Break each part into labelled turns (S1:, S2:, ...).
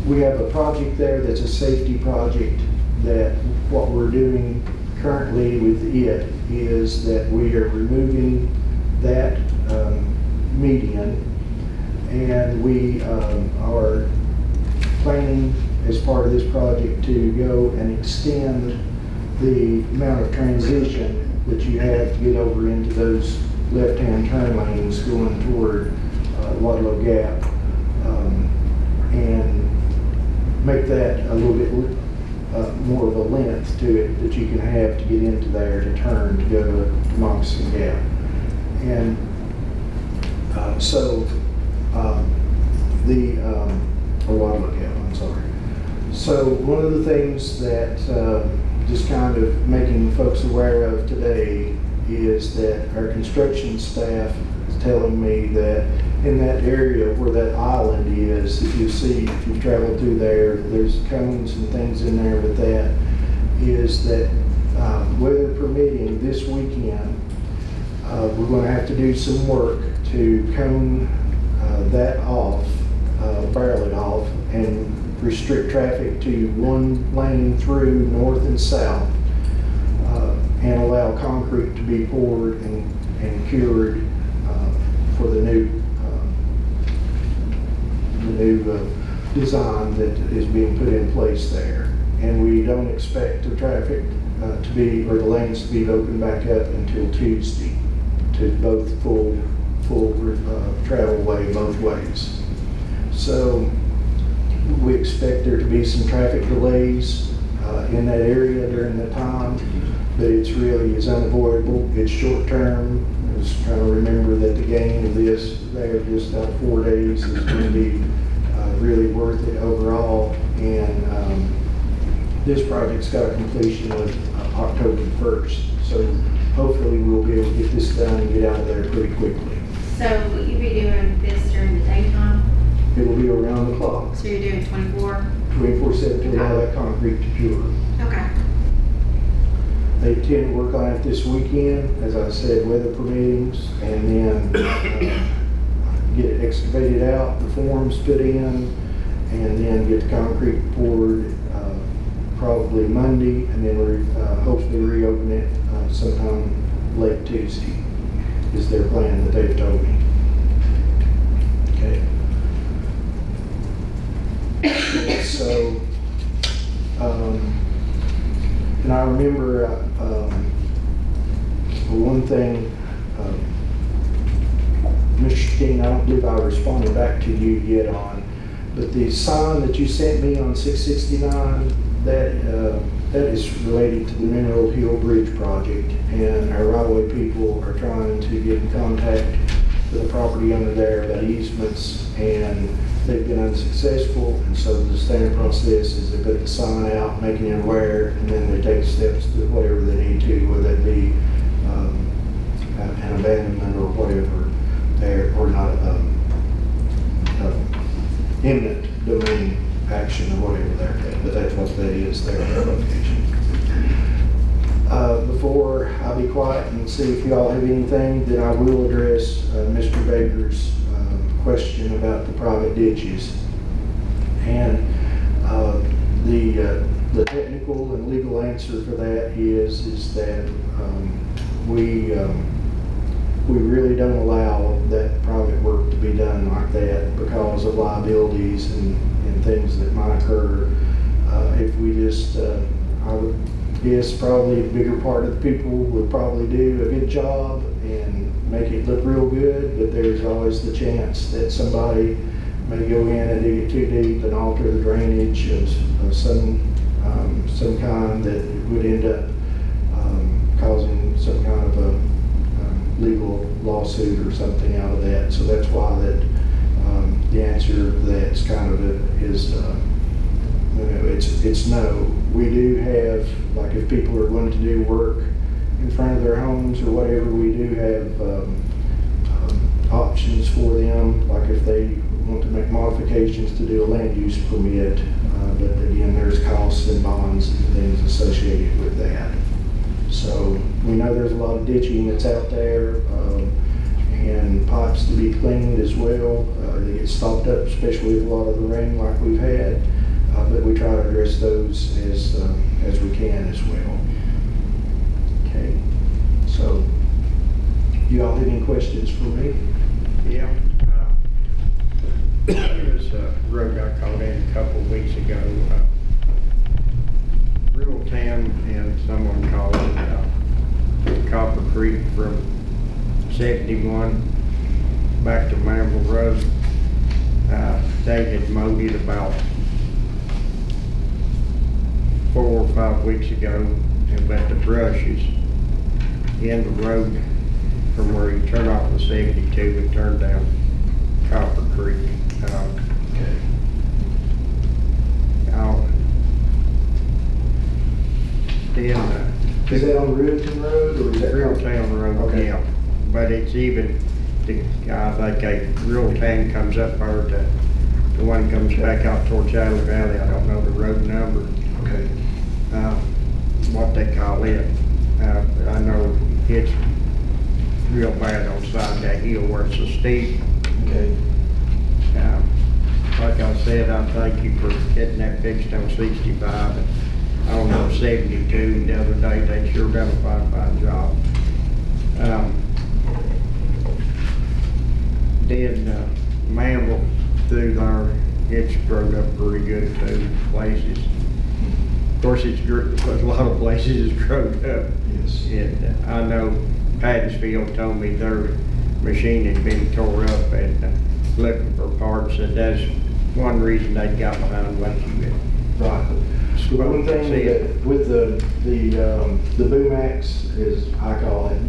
S1: we have a project there that's a safety project, that what we're doing currently with it is that we are removing that median, and we are planning as part of this project to go and extend the amount of transition that you have to get over into those left-hand turn lanes going toward Wadlow Gap, and make that a little bit more of a length to it that you can have to get into there to turn to go to Moccasin Gap. And or Wadlow Gap, I'm sorry. So one of the things that just kind of making folks aware of today is that our construction staff is telling me that in that area where that island is, if you travel through there, there's cones and things in there with that, is that weather permitting this weekend, we're going to have to do some work to cone that off, barrel it off, and restrict traffic to one lane through north and south, and allow concrete to be poured and cured for the new design that is being put in place there. And we don't expect the traffic to be, or the lanes to be open back up until Tuesday to both full travel way both ways. So we expect there to be some traffic delays in that area during the time, but it's really is unavoidable. It's short term. I was trying to remember that the gain of this there just about 4 days is going to be really worth it overall. And this project's got a completion of October 1st. So hopefully we'll be able to get this done and get out of there pretty quickly.
S2: So will you be doing this during the daytime?
S1: It will be around the clock.
S2: So you're doing 24?
S1: 24/7 to allow that concrete to cure.
S2: Okay.
S1: They intend to work on it this weekend, as I said, weather permitting, and then get it excavated out, the forms put in, and then get the concrete poured probably Monday, and then hopefully reopen it sometime late Tuesday is their plan that they've told me. Okay. So, and I remember one thing, Mr. King, I don't believe I responded back to you yet on, but the sign that you sent me on 669, that is related to the Mineral Hill Bridge project, and our right-of-way people are trying to get in contact with the property owner there about easements, and they've been unsuccessful. And so the standard process is they put the sign out, making them aware, and then they take steps to whatever they need to, whether it be an abandonment or whatever there, or not eminent domain action or whatever there, but that's what that is there in their location. Before I be quiet and see if y'all have anything, then I will address Mr. Baker's question about the private ditches. And the technical and legal answer for that is that we really don't allow that private work to be done like that because of liabilities and things that might occur. If we just, I would guess probably a bigger part of the people would probably do a good job and make it look real good, but there's always the chance that somebody may go in and dig it too deep and alter the drainage of some kind that would end up causing some kind of a legal lawsuit or something out of that. So that's why that the answer to that's kind of is it's no. We do have, like, if people are going to do work in front of their homes or whatever, we do have options for them, like if they want to make modifications to do a land use permit, but again, there's costs and bonds and things associated with that. So we know there's a lot of ditching that's out there, and pipes to be cleaned as well. They get stopped up, especially with a lot of the rain like we've had, but we try to address those as we can as well. Okay, so you all have any questions for me?
S3: Yeah. This road got called in a couple of weeks ago. Rural 10 and someone called it Copper Creek from 71 back to Manville Road. They had mowed it about 4 or 5 weeks ago, but the brush is in the road from where you turn off the 72 and turn down Copper Creek.
S1: Okay. Is that on Riverton Road or is that
S3: Real Town Road?
S1: Okay.
S3: Yeah, but it's even, I think a Real Town comes up there, the one comes back out towards Alley Valley. I don't know the road number.
S1: Okay.
S3: What they call it. I know it's real bad on the side of that hill where it's so steep.
S1: Okay.
S3: Like I said, I thank you for getting that fixed on 65 and on 72 the other day. They sure done a fine job. Then Manville through there, it's grown up pretty good too, places. Of course, it's a lot of places it's grown up.
S1: Yes.
S3: And I know Pattinsfield told me their machine had been tore up and looking for parts, and that's one reason they got behind what you did.
S1: Right. The one thing that with the Boomax, as I call it,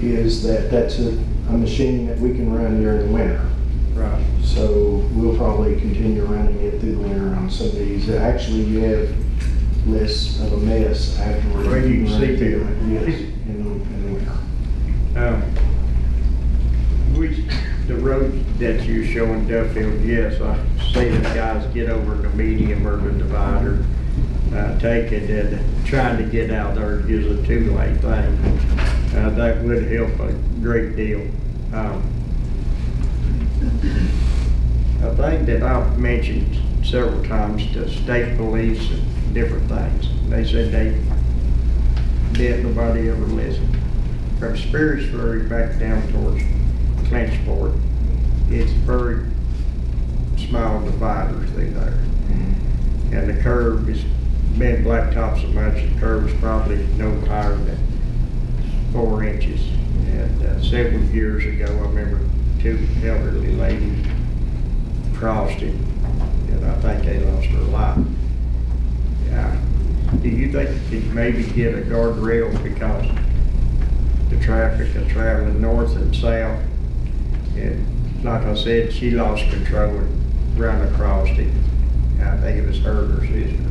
S1: is that's a machine that we can run during the winter.
S3: Right.
S1: So we'll probably continue running it through the winter on some of these. Actually, you have less of a mess afterwards.
S3: Well, you can see
S1: through
S3: it.
S1: Yes, in the winter.
S3: The road that you're showing Duffield, yes, I see the guys get over the medium or the divider, take it and trying to get out there is a two-lane thing. That would help a great deal. A thing that I've mentioned several times to state police and different things, they said they didn't, nobody ever listened. From Sperry'sbury back down towards Clinchport, it's very small dividers through there.
S1: Mm-hmm.
S3: And the curb has been blacktop so much, the curb is probably no higher than 4 inches. And several years ago, I remember 2 elderly ladies crossed it, and I think they lost their life. Yeah. Do you think you could maybe get a guardrail because the traffic is traveling north and south? And like I said, she lost control and ran across it. I think it was her or sister.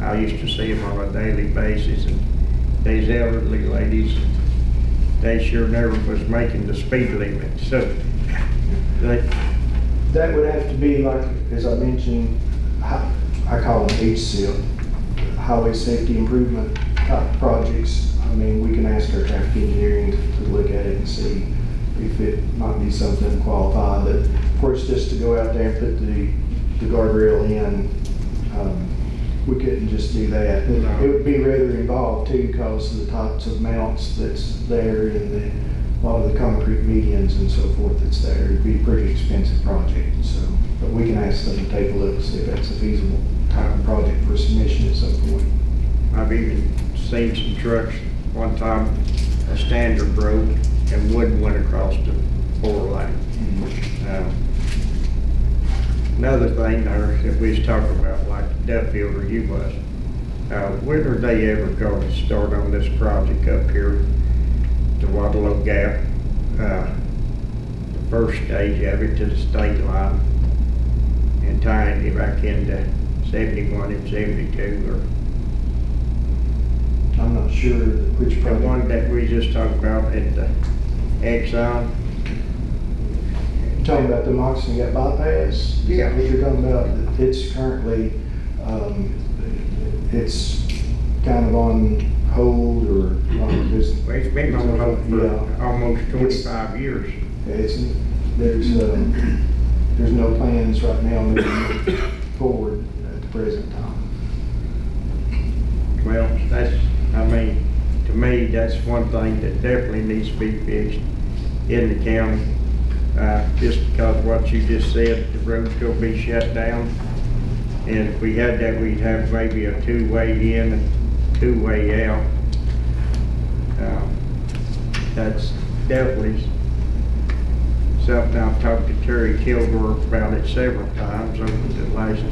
S3: I used to see them on a daily basis, and these elderly ladies, they sure never was making the speed limit. So
S1: that would have to be like, as I mentioned, I call them HSIP, highway safety improvement type projects. I mean, we can ask our traffic engineering to look at it and see if it might be something qualified. But of course, just to go out there and put the guardrail in, we couldn't just do that.
S3: No.
S1: It would be rather involved too, because of the types of mounts that's there and a lot of the concrete medians and so forth that's there. It'd be a pretty expensive project. So, but we can ask them to take a look and see if that's a feasible type of project for submission at some point.
S3: I've even seen some trucks one time, a standard broke and wood went across the 4-lane. Another thing there, if we was talking about like Duffield or you was, when are they ever going to start on this project up here, the Waterloo Gap, the first stage of it to the state line, and tying it back into 71 and 72, or
S1: I'm not sure which
S3: the
S1: project.
S3: one that we just talked about at the Exxon?
S1: You're talking about the Moccasin Gap bypass?
S3: Yeah.
S1: Is that what you're talking about? It's currently, it's kind of on, hold or, there's.
S3: Well, it's been on hold for
S1: Yeah.
S3: almost 25 years.
S1: There's no plans right now moving forward at the present time.
S3: Well, to me, that's one thing that definitely needs to be fixed in the county. Just because what you just said, the road's gonna be shut down. And if we had that, we'd have maybe a two-way in and two-way out. That's definitely something I've talked to Terry Kilgore about it several times over the last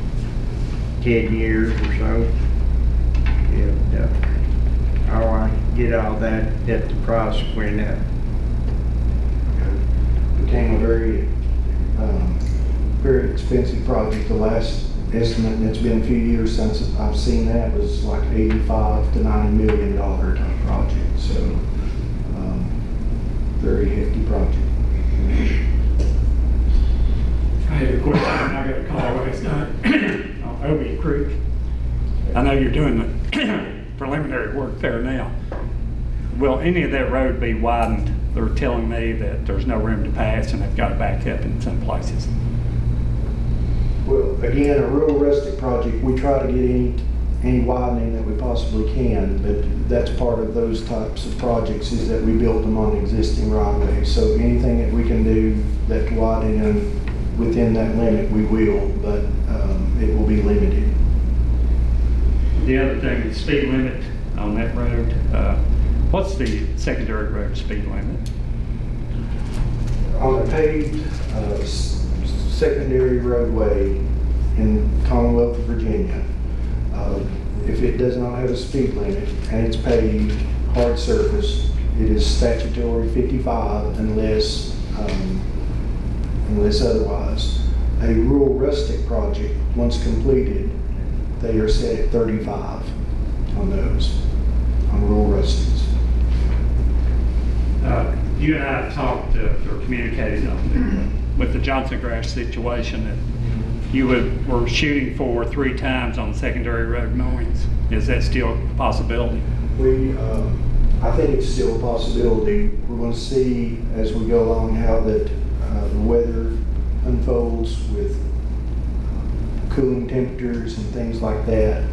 S3: 10 years or so. And how I get all that at the price went up.
S1: Became a very expensive project. The last estimate, and it's been a few years since I've seen that, was like $85 to $90 million type project. So, very hefty project.
S4: I have a question. I got a call last night on Obi Creek. I know you're doing the preliminary work there now. Will any of that road be widened? They're telling me that there's no room to pass and they've got to back up in some places.
S1: Well, again, a real rustic project, we try to get any widening that we possibly can, but that's part of those types of projects is that we build them on existing right-of-ways. So anything that we can do that's widen them within that limit, we will, but it will be limited.
S4: The other thing is speed limit on that road. What's the secondary road speed limit?
S1: On a paved secondary roadway in Commonwealth of Virginia, if it does not have a speed limit and it's paved hard surface, it is statutory 55 unless otherwise. A rural rustic project, once completed, they are set at 35 on those, on rural rustics.
S4: You and I have talked or communicated with the Johnson Grass situation that you were shooting for 3 times on secondary road mowings. Is that still a possibility?
S1: I think it's still a possibility. We're going to see as we go along how the weather unfolds with cooling temperatures and things like that.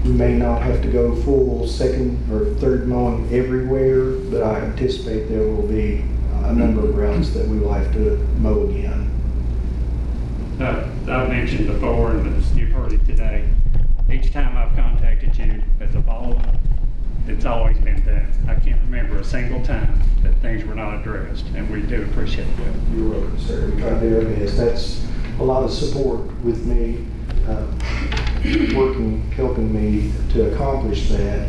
S1: We may not have to go full second or third mowing everywhere, but I anticipate there will be a number of routes that we will have to mow again.
S4: I've mentioned before, and you've heard it today, each time I've contacted you as a follow-up, it's always been done. I can't remember a single time that things were not addressed, and we do appreciate that.
S1: You're welcome, sir. We try to do our best. That's a lot of support with me, helping me to accomplish that.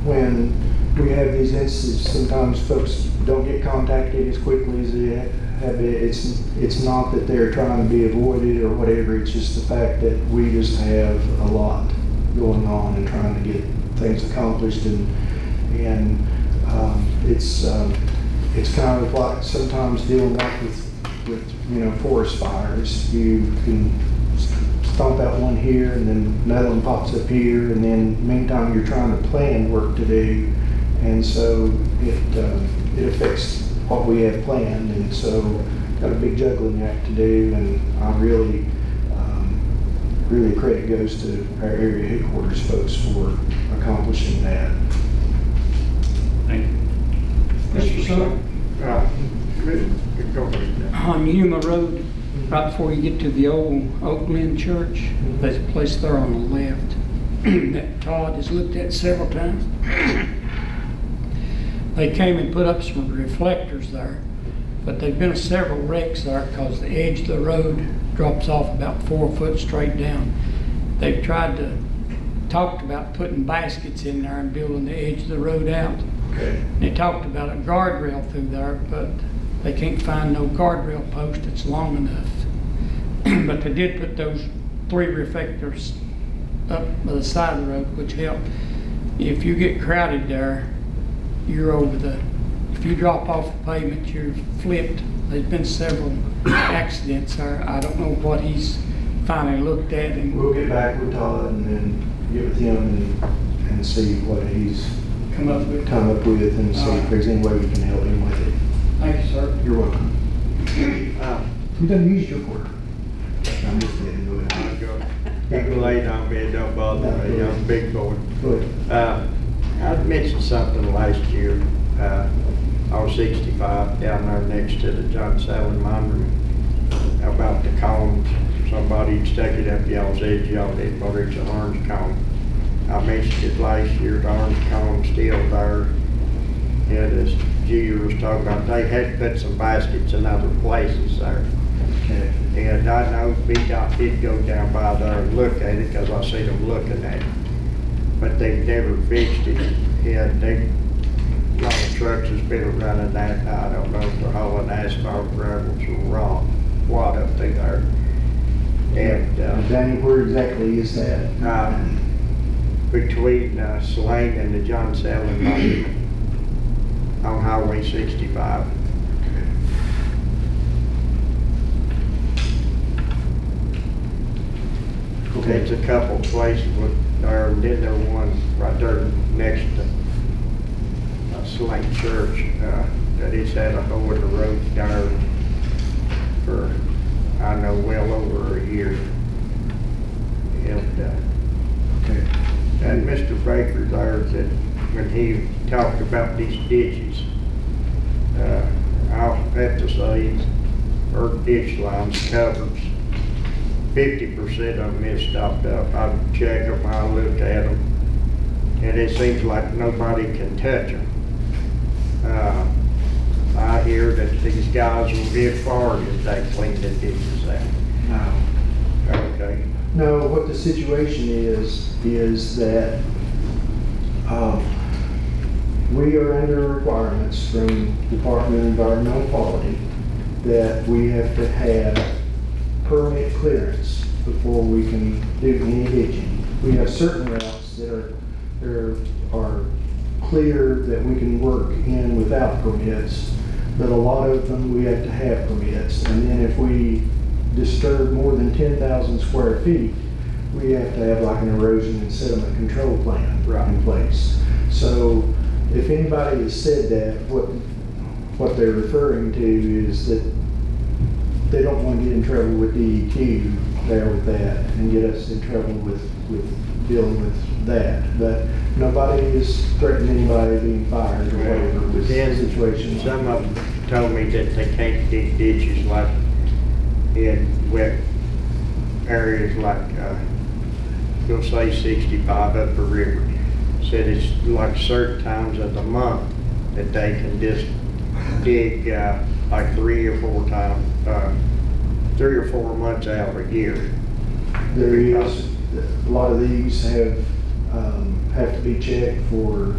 S1: When we have these instances, sometimes folks don't get contacted as quickly as they have it. It's not that they're trying to be avoided or whatever. It's just the fact that we just have a lot going on and trying to get things accomplished, and it's kind of like sometimes dealing with forest fires. You can stomp out one here and then another one pops up here, and then meantime you're trying to plan work to do, and so it affects what we have planned, and so got a big juggling act to do, and I really credit goes to our area headquarters folks for accomplishing that.
S4: Thank you.
S5: Mr. Sutton,
S3: Go ahead.
S5: on Yuma Road, right before you get to the old Oak Glen Church, there's a place there on the left that Todd has looked at several times. They came and put up some reflectors there, but there've been several wrecks there because the edge of the road drops off about 4 foot straight down. They've talked about putting baskets in there and building the edge of the road out.
S1: Okay.
S5: They talked about a guardrail through there, but they can't find no guardrail post that's long enough. But they did put those 3 reflectors up by the side of the road, which helped. If you get crowded there, you're if you drop off the pavement, you're flipped. There's been several accidents there. I don't know what he's finally looked at. And
S1: We'll get back with Todd and then get with him and see what he's
S5: Come up with.
S1: come up with and see if there's any way we can help him with it.
S5: Thank you, sir.
S1: You're welcome. You done used your quarter. I'm just kidding, go ahead.
S3: You can lay down, man, don't bother me, I'm a big boy.
S1: Go ahead.
S3: I mentioned something last year. I was 65 down there next to the John Salmon Monument about the cones. Somebody stuck it up y'all's edge, y'all didn't, but it's an orange cone. I mentioned it last year, the orange cone's still there. And as Junior was talking about, they had put some baskets in other places there.
S1: Okay.
S3: And I know VDOT did go down by there and look at it, because I seen them looking at it. But they've never fixed it. And a lot of trucks has been running that. I don't know if they're hauling asphalt, gravels, or rock, what up through there. And,
S1: Danny, where exactly is that?
S3: between Slane and the John Salmon Monument on Highway 65.
S1: Okay.
S3: It's a couple places there, and then there's one right there next to Slane Church, that it's had a hole in the road there for, I know, well over a year.
S1: Okay.
S3: And Mr. Baker there said, when he talked about these ditches, I'll have to say, our ditch lines covers 50% of them is stopped up. I check them, I look at them, and it seems like nobody can touch them. I hear that these guys will get fired if they clean the ditches out.
S1: No.
S3: Okay.
S1: No, what the situation is that we are under requirements from Department of Environmental Quality that we have to have permit clearance before we can do any ditching. We have certain routes that are clear that we can work in without permits, but a lot of them we have to have permits. And then if we disturb more than 10,000 square feet, we have to have like an erosion and sediment control plan in place. So if anybody has said that, what they're referring to is that they don't want to get in trouble with DEQ there with that and get us in trouble with dealing with that. But nobody is threatening anybody being fired or whatever with the situation.
S3: Some of them told me that they can't dig ditches like in wet areas like, you'll say 65 up the river. Said it's like certain times of the month that they can just dig like 3 or 4 months out of a year.
S1: There is, a lot of these have to be checked for,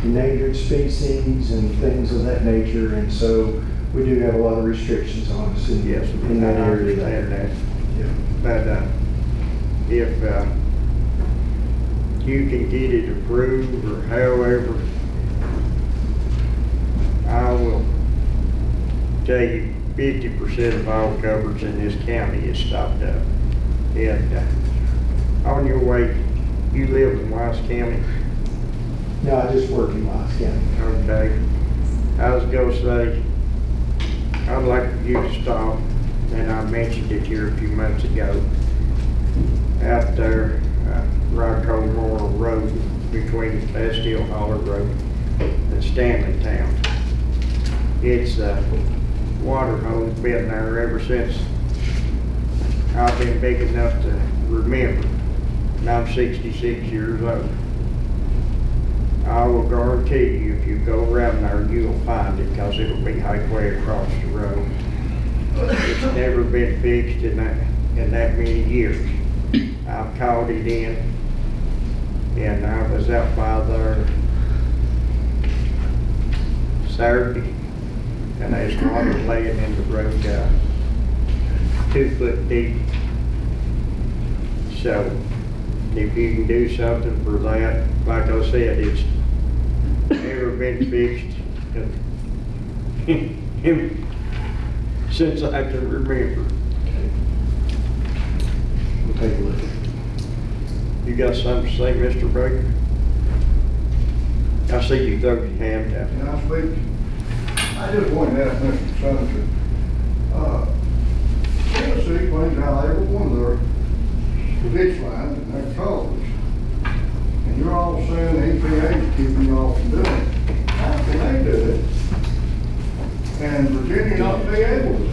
S1: endangered species and things of that nature, and so we do have a lot of restrictions on us in that area.
S3: That.
S1: Yeah.
S3: But if you can get it approved or however, I will tell you 50% of all coverage in this county is stopped up. And on your way, you live in Wise County?
S1: No, I just work in Wise County.
S3: Okay. I was gonna say, I'd like you to stop, and I mentioned it here a few months ago, out there, Rocco Memorial Road, between Bastille Holler Road and Stanley Town. It's water hose been there ever since I've been big enough to remember, and I'm 66 years old. I will guarantee you, if you go around there, you'll find it, because it'll be halfway across the road. It's never been fixed in that many years. I've called it in, and I was out by there Saturday, and there's water laying in the road, 2 foot deep. So, if you can do something for that, like I said, it's never been fixed since I can remember.
S1: We'll take a look.
S3: You got something to say, Mr. Baker? I see you throw your hand out.
S6: Can I speak? I just wanted to ask Mr. Senator, Tennessee cleans out every one of their ditch lines and their culverts. And you're all saying the EPA is keeping you all from doing it. How can they do it? And Virginia not be able to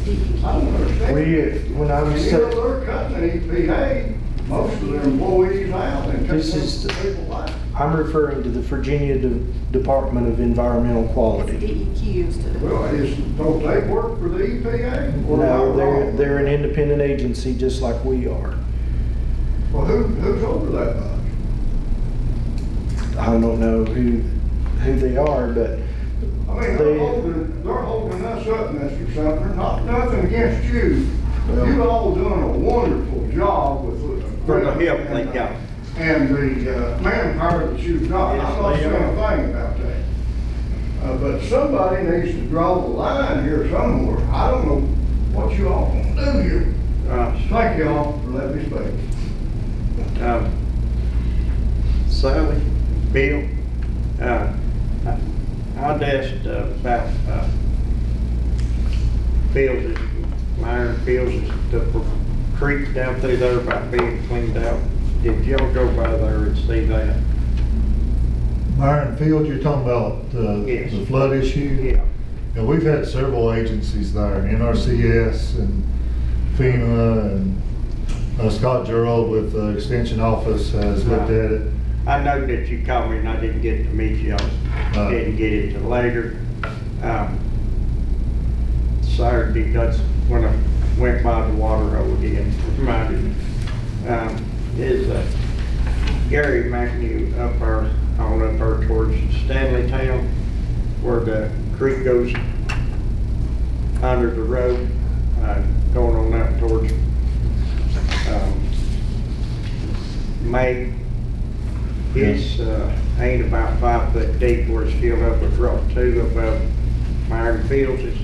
S6: do it? I don't understand.
S1: When I
S6: And
S1: was,
S6: you know, they're cutting the EPA, most of their employees out and
S1: This
S6: cutting
S1: is-
S6: people out.
S1: I'm referring to the Virginia Department of Environmental Quality.
S7: DEQ's to do.
S6: Well, don't they work for the EPA? Or am I
S1: No,
S6: wrong?
S1: they're an independent agency just like we are.
S6: Well, who's over that much?
S1: I don't know who they are, but
S6: I mean,
S1: They-
S6: they're holding us up, Mr. Sumner, nothing against you.
S1: Well-
S6: You all doing a wonderful job with.
S3: For the help they got.
S6: And the manpower that you've got,
S3: Yes,
S6: I'm not
S3: they
S6: saying
S3: are.
S6: a thing about that. But somebody needs to draw the line here somewhere. I don't know what you all want to do here. Thank you all for letting me speak.
S3: Sally, Bill, I'd asked about Fields, Myron Fields, the creek down through there about being cleaned out. Did y'all go by there and see that?
S8: Myron Field, you're talking about
S3: Yes.
S8: the flood issue?
S3: Yeah.
S8: And we've had several agencies there, NRCS and FEMA, and Scott Gerald with the Extension Office has looked at it.
S3: I know that you called me and I didn't get to meet y'all.
S8: Right.
S3: Didn't get it till later. Saturday, that's when I went by the water road again, reminded me. Is Gary McNew up there towards Stanley Town, where the creek goes under the road, going on up towards May. It's ain't about 5 foot deep where it's filled up with rock too above Myron Fields.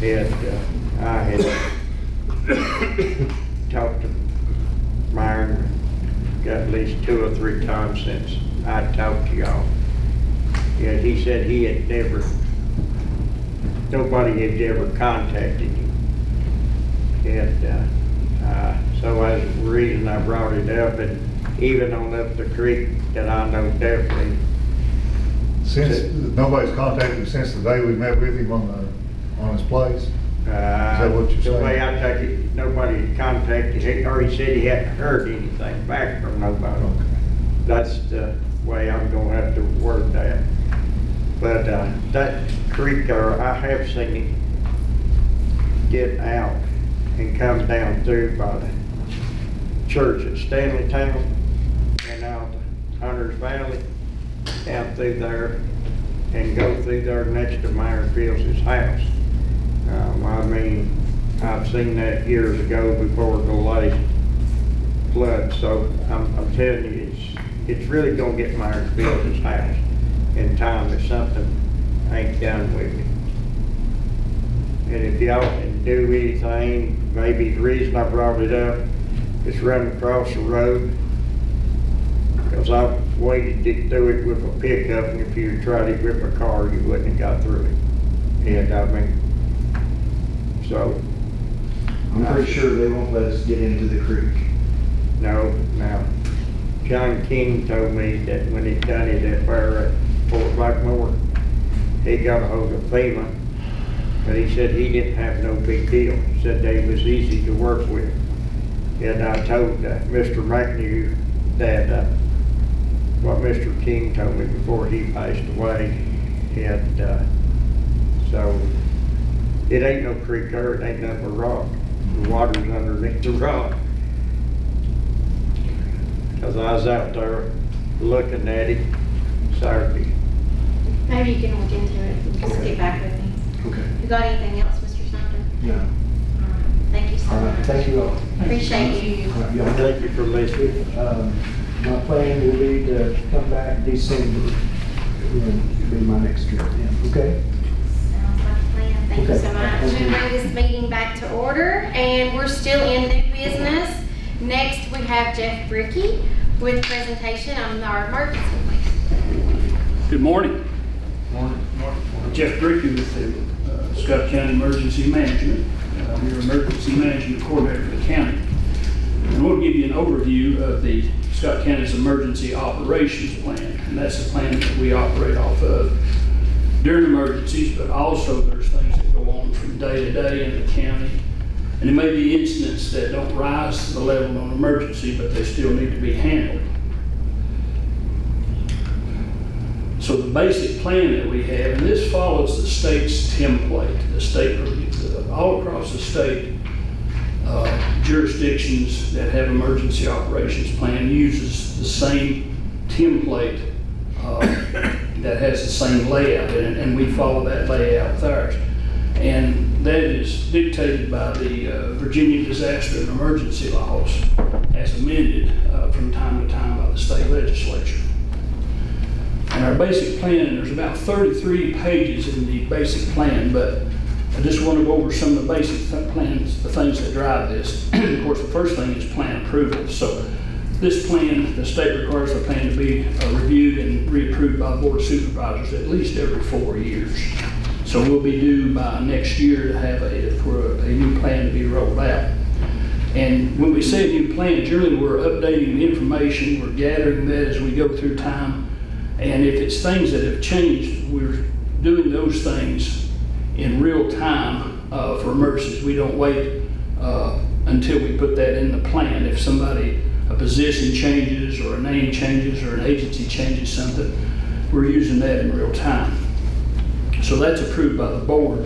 S3: I had talked to Myron, got at least 2 or 3 times since I talked to y'all. Yeah, he said he had nobody had ever contacted him. And so that's the reason I brought it up, and even on up the creek that I know definitely.
S8: Since, nobody's contacted him since the day we met with him on his place? that what you're
S3: The way
S8: saying?
S3: I take it, nobody had contacted him, or he said he hadn't heard anything back from nobody.
S8: Okay.
S3: That's the way I'm gonna have to word that. But, that creek there, I have seen it get out and come down through by the church at Stanley Town and out to Hunter's Valley, down through there and go through there next to Myron Fields' house. I mean, I've seen that years ago before the last flood, so I'm telling you, it's really gonna get Myron Fields' house in time if something ain't done with it. And if y'all can do anything, maybe the reason I brought it up is running across the road, because I've waited to get through it with a pickup, and if you tried it with a car, you wouldn't have got through it. And I mean, so,
S1: I'm pretty sure they won't let us get into the creek.
S3: no, now, John King told me that when he done it at fire at Fort Blackmore, he got a hold of FEMA, but he said he didn't have no big deal. He said they was easy to work with. And I told Mr. McNew that what Mr. King told me before he passed away. And so it ain't no creek there, it ain't nothing but rock. The water's underneath the rock. Because I was out there looking at it Saturday.
S2: Maybe you can look into it and just get back with me.
S1: Okay.
S2: You got anything else, Mr. Sumter?
S1: No.
S2: Thank you so
S1: All right,
S2: much.
S1: thank you all.
S2: Appreciate you.
S1: All right, y'all.
S3: Thank you for listening.
S1: My plan will be to come back December, and be my next trip then, okay?
S2: Sounds like a plan. Thank you
S1: Okay.
S2: so much.
S1: Thank
S2: We
S1: you.
S2: bring this meeting back to order, and we're still in new business. Next, we have Jeff Bricky with presentation on our emergency plan.
S7: Good morning. Jeff Bricky with the Scott County Emergency Management. I'm your Emergency Management Coordinator for the county. And we'll give you an overview of the Scott County's Emergency Operations Plan. And that's the plan that we operate off of during emergencies, but also there's things that go on from day to day in the county. And there may be incidents that don't rise to the level of an emergency, but they still need to be handled. So the basic plan that we have, and this follows the state's template, the state, all across the state, jurisdictions that have emergency operations plan uses the same template that has the same layout in it, and we follow that layout with ours. And that is dictated by the Virginia Disaster and Emergency Laws as amended from time to time by the state legislature. And our basic plan, and there's about 33 pages in the basic plan, but I just want to go over some of the basic plans, the things that drive this. Of course, the first thing is plan approval. So this plan, the state requires the plan to be reviewed and reapproved by the Board of Supervisors at least every 4 years. So we'll be due by next year to have for a new plan to be rolled out. And when we say a new plan, generally we're updating the information, we're gathering that as we go through time. And if it's things that have changed, we're doing those things in real time for emergencies. We don't wait until we put that in the plan. If a position changes or a name changes or an agency changes something, we're using that in real time. So that's approved by the board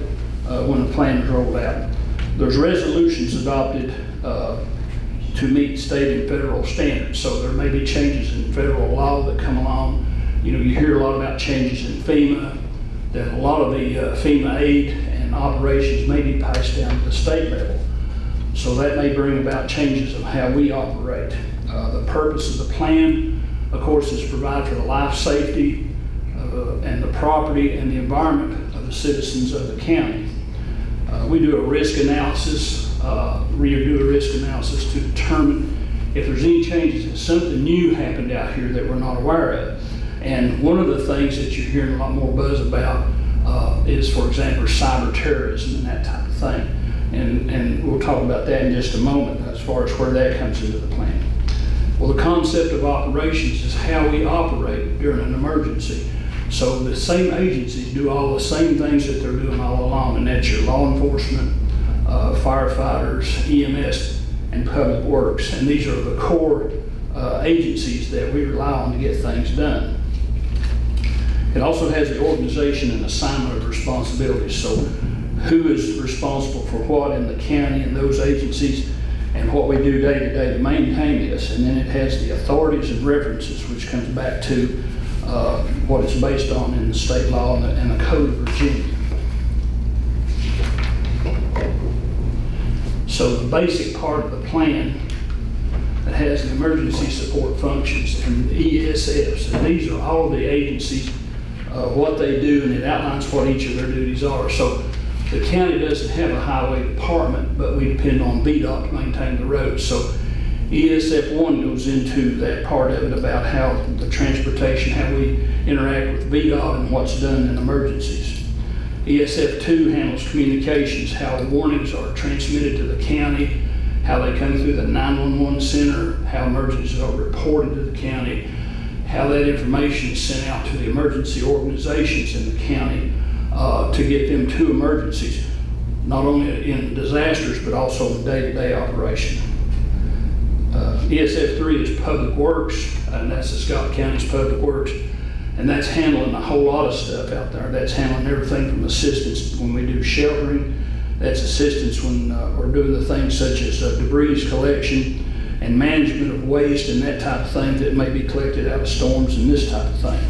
S7: when the plan is rolled out. There's resolutions adopted to meet state and federal standards. So there may be changes in federal law that come along. You know, you hear a lot about changes in FEMA, that a lot of the FEMA aid and operations may be passed down to the state level. So that may bring about changes of how we operate. The purpose of the plan, of course, is to provide for the life safety and the property and the environment of the citizens of the county. We do a risk analysis, to determine if there's any changes, if something new happened out here that we're not aware of. And one of the things that you're hearing a lot more buzz about is, for example, cyber terrorism and that type of thing. And we'll talk about that in just a moment as far as where that comes into the plan. Well, the concept of operations is how we operate during an emergency. So the same agencies do all the same things that they're doing all along, and that's your law enforcement, firefighters, EMS, and public works. And these are the core agencies that we rely on to get things done. It also has the organization and assignment of responsibilities. So who is responsible for what in the county and those agencies, and what we do day to day to maintain this. And then it has the authorities and references, which comes back to what it's based on in the state law and the Code of Virginia. So the basic part of the plan that has the emergency support functions and the ESFs, and these are all the agencies, what they do, and it outlines what each of their duties are. So the county doesn't have a highway department, but we depend on VDOT to maintain the roads. So ESF 1 goes into that part of it about how the transportation, how we interact with VDOT and what's done in emergencies. ESF 2 handles communications, how warnings are transmitted to the county, how they come through the 911 center, how emergencies are reported to the county, how that information is sent out to the emergency organizations in the county to get them to emergencies, not only in disasters, but also in day-to-day operation. ESF 3 is Public Works, and that's the Scott County's Public Works, and that's handling a whole lot of stuff out there. That's handling everything from assistance when we do sheltering, that's assistance when we're doing the things such as debris collection and management of waste and that type of thing that may be collected out of storms and this type of thing.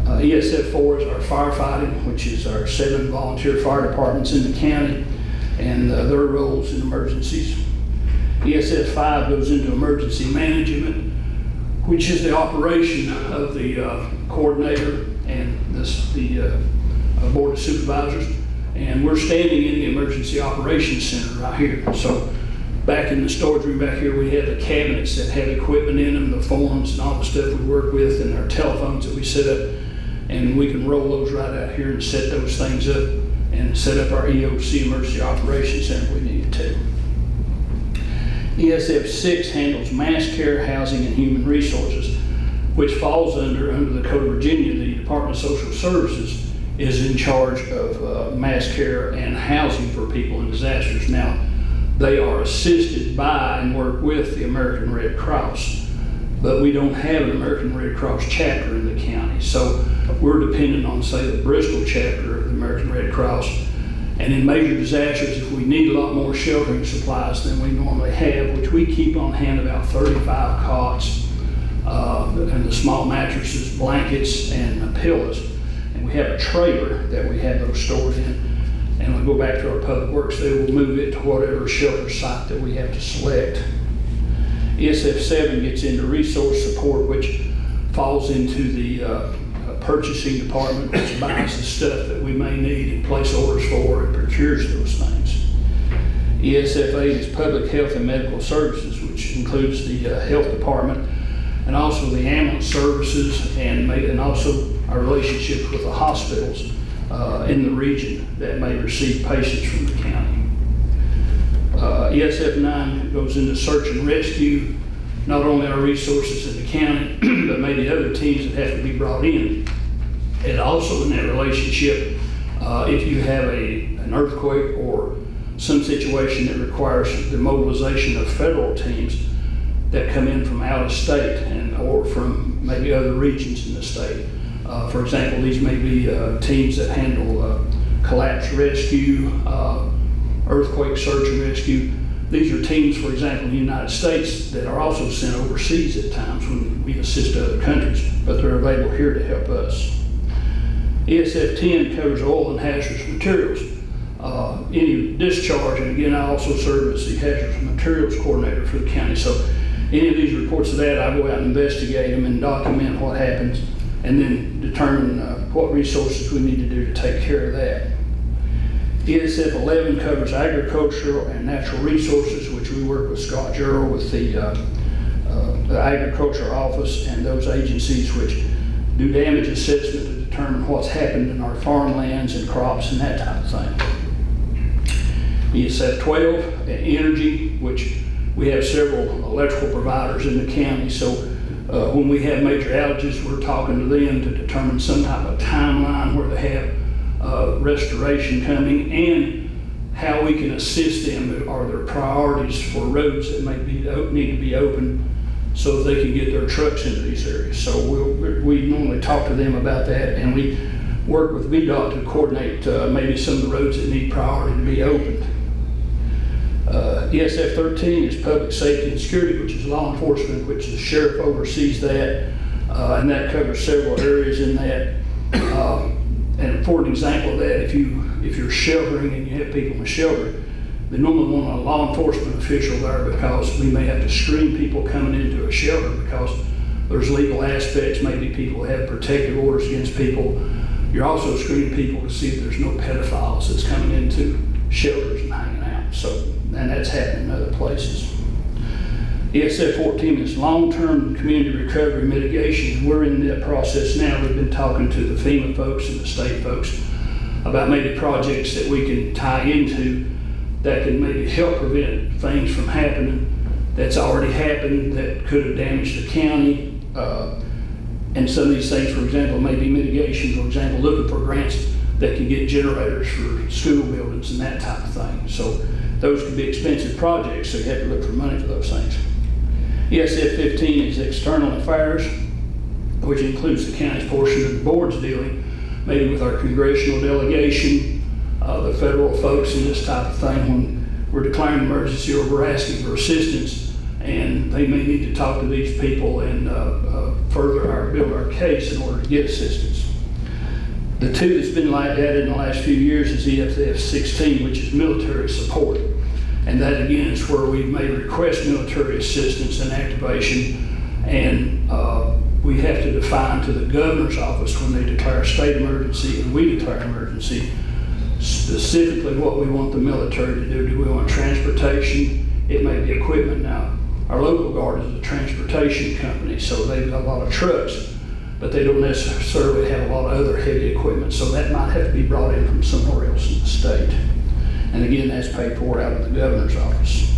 S7: ESF 4 is our firefighting, which is our 7 volunteer fire departments in the county and their roles in emergencies. ESF 5 goes into emergency management, which is the operation of the coordinator and the Board of Supervisors. And we're standing in the Emergency Operations Center right here. So back in the storage room back here, we have the cabinets that have equipment in them, the forms and all the stuff we work with, and our telephones that we set up. And we can roll those right out here and set those things up and set up our EOC Emergency Operations Center if we needed to. ESF 6 handles mass care, housing, and human resources, which falls under the Code of Virginia. The Department of Social Services is in charge of mass care and housing for people in disasters. Now, they are assisted by and work with the American Red Cross, but we don't have an American Red Cross chapter in the county. So we're dependent on, say, the Bristol chapter of the American Red Cross. And in major disasters, if we need a lot more sheltering supplies than we normally have, which we keep on hand about 35 cots, and the small mattresses, blankets, and pillows. And we have a trailer that we have those stored in. And when we go back to our public works, they will move it to whatever shelter site that we have to select. ESF 7 gets into resource support, which falls into the purchasing department, which buys the stuff that we may need and place orders for and procures those things. ESF 8 is public health and medical services, which includes the health department and also the ambulance services and also our relationships with the hospitals in the region that may receive patients from the county. ESF 9 goes into search and rescue, not only our resources in the county, but maybe other teams that have to be brought in. And also in that relationship, if you have an earthquake or some situation that requires the mobilization of federal teams that come in from out of state or from maybe other regions in the state. For example, these may be teams that handle collapse rescue, earthquake search and rescue. These are teams, for example, in the United States that are also sent overseas at times when we assist other countries, but they're available here to help us. ESF 10 covers oil and hazardous materials. Any discharge, and again, I also serve as the hazardous materials coordinator for the county. So any of these reports of that, I go out and investigate them and document what happens and then determine what resources we need to do to take care of that. ESF 11 covers agricultural and natural resources, which we work with Scott Gerald with the Agriculture Office and those agencies which do damage assessment to determine what's happened in our farmlands and crops and that type of thing. ESF 12, energy, which we have several electrical providers in the county, so when we have major outages, we're talking to them to determine some type of timeline where they have restoration coming and how we can assist them. Are there priorities for roads that may need to be open so that they can get their trucks into these areas? So we normally talk to them about that, and we work with VDOT to coordinate maybe some of the roads that need priority to be opened. ESF 13 is public safety and security, which is law enforcement, which the sheriff oversees that, and that covers several areas in that. And for an example of that, if you're sheltering and you have people in the shelter, they normally want a law enforcement official there because we may have to screen people coming into a shelter because there's legal aspects. Maybe people have protective orders against people. You're also screening people to see if there's no pedophiles that's coming into shelters and hanging out. So, and that's happening in other places. ESF 14 is long-term community recovery mitigation. We're in that process now. We've been talking to the FEMA folks and the state folks about maybe projects that we can tie into that can maybe help prevent things from happening that's already happened that could have damaged the county. And some of these things, for example, may be mitigation, for example, looking for grants that can get generators for school buildings and that type of thing. So those could be expensive projects, so you have to look for money for those things. ESF 15 is external affairs, which includes the county's portion of the board's dealing, maybe with our congressional delegation, the federal folks and this type of thing when we're declaring emergency or we're asking for assistance, and they may need to talk to these people and further build our case in order to get assistance. The two that's been added in the last few years is ESF 16, which is military support. And that again is where we may request military assistance and activation, and we have to define to the governor's office when they declare a state emergency and we declare an emergency, specifically what we want the military to do. Do we want transportation, it may be equipment. Now, our local guard is a transportation company, so they've got a lot of trucks, but they don't necessarily have a lot of other heavy equipment, so that might have to be brought in from somewhere else in the state. And again, that's paid for out of the governor's office.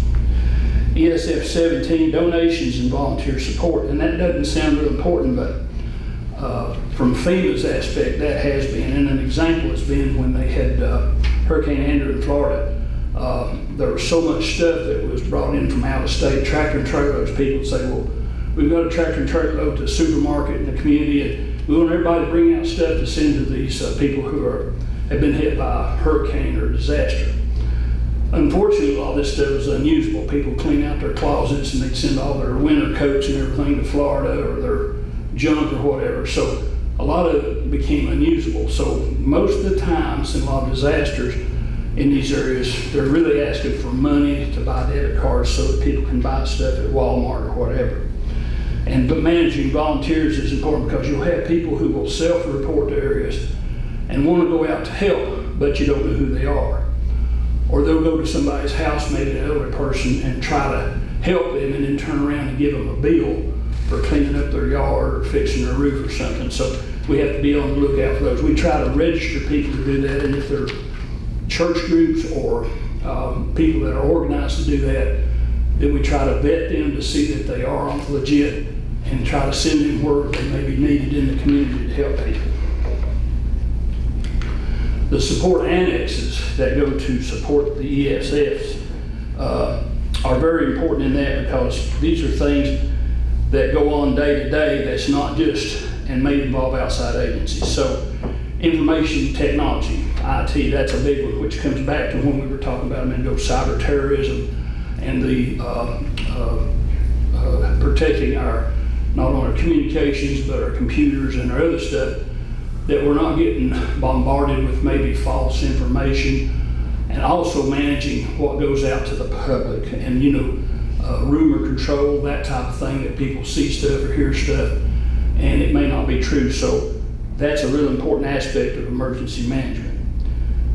S7: ESF 17, donations and volunteer support. And that doesn't sound real important, but from FEMA's aspect, that has been. And an example has been when they had Hurricane Andrew in Florida. There was so much stuff that was brought in from out of state, tractor and trailer loads. People would say, well, we've got a tractor and trailer load to a supermarket in the community, and we want everybody to bring out stuff to send to these people who have been hit by a hurricane or disaster. Unfortunately, a lot of this stuff is unusable. People clean out their closets and they'd send all their winter coats and everything to Florida, or their junk or whatever. So a lot of it became unusable. So most of the times in a lot of disasters in these areas, they're really asking for money to buy debit cards so that people can buy stuff at Walmart or whatever. But managing volunteers is important, because you'll have people who will self-report to areas and want to go out to help, but you don't know who they are. Or they'll go to somebody's house, maybe an elderly person, and try to help them, and then turn around and give them a bill for cleaning up their yard or fixing their roof or something. So we have to be on the lookout for those. We try to register people to do that, and if they're church groups or people that are organized to do that, then we try to vet them to see that they are legit, and try to send them where they may be needed in the community to help people. The support annexes that go to support the ESFs are very important in that, because these are things that go on day to day that's not just, and may involve outside agencies. So information technology, IT, that's a big one, which comes back to when we were talking about cyber terrorism and the protecting not only our communications, but our computers and our other stuff, that we're not getting bombarded with maybe false information, and also managing what goes out to the public, and rumor control, that type of thing, that people see stuff or hear stuff and it may not be true. So that's a real important aspect of emergency management.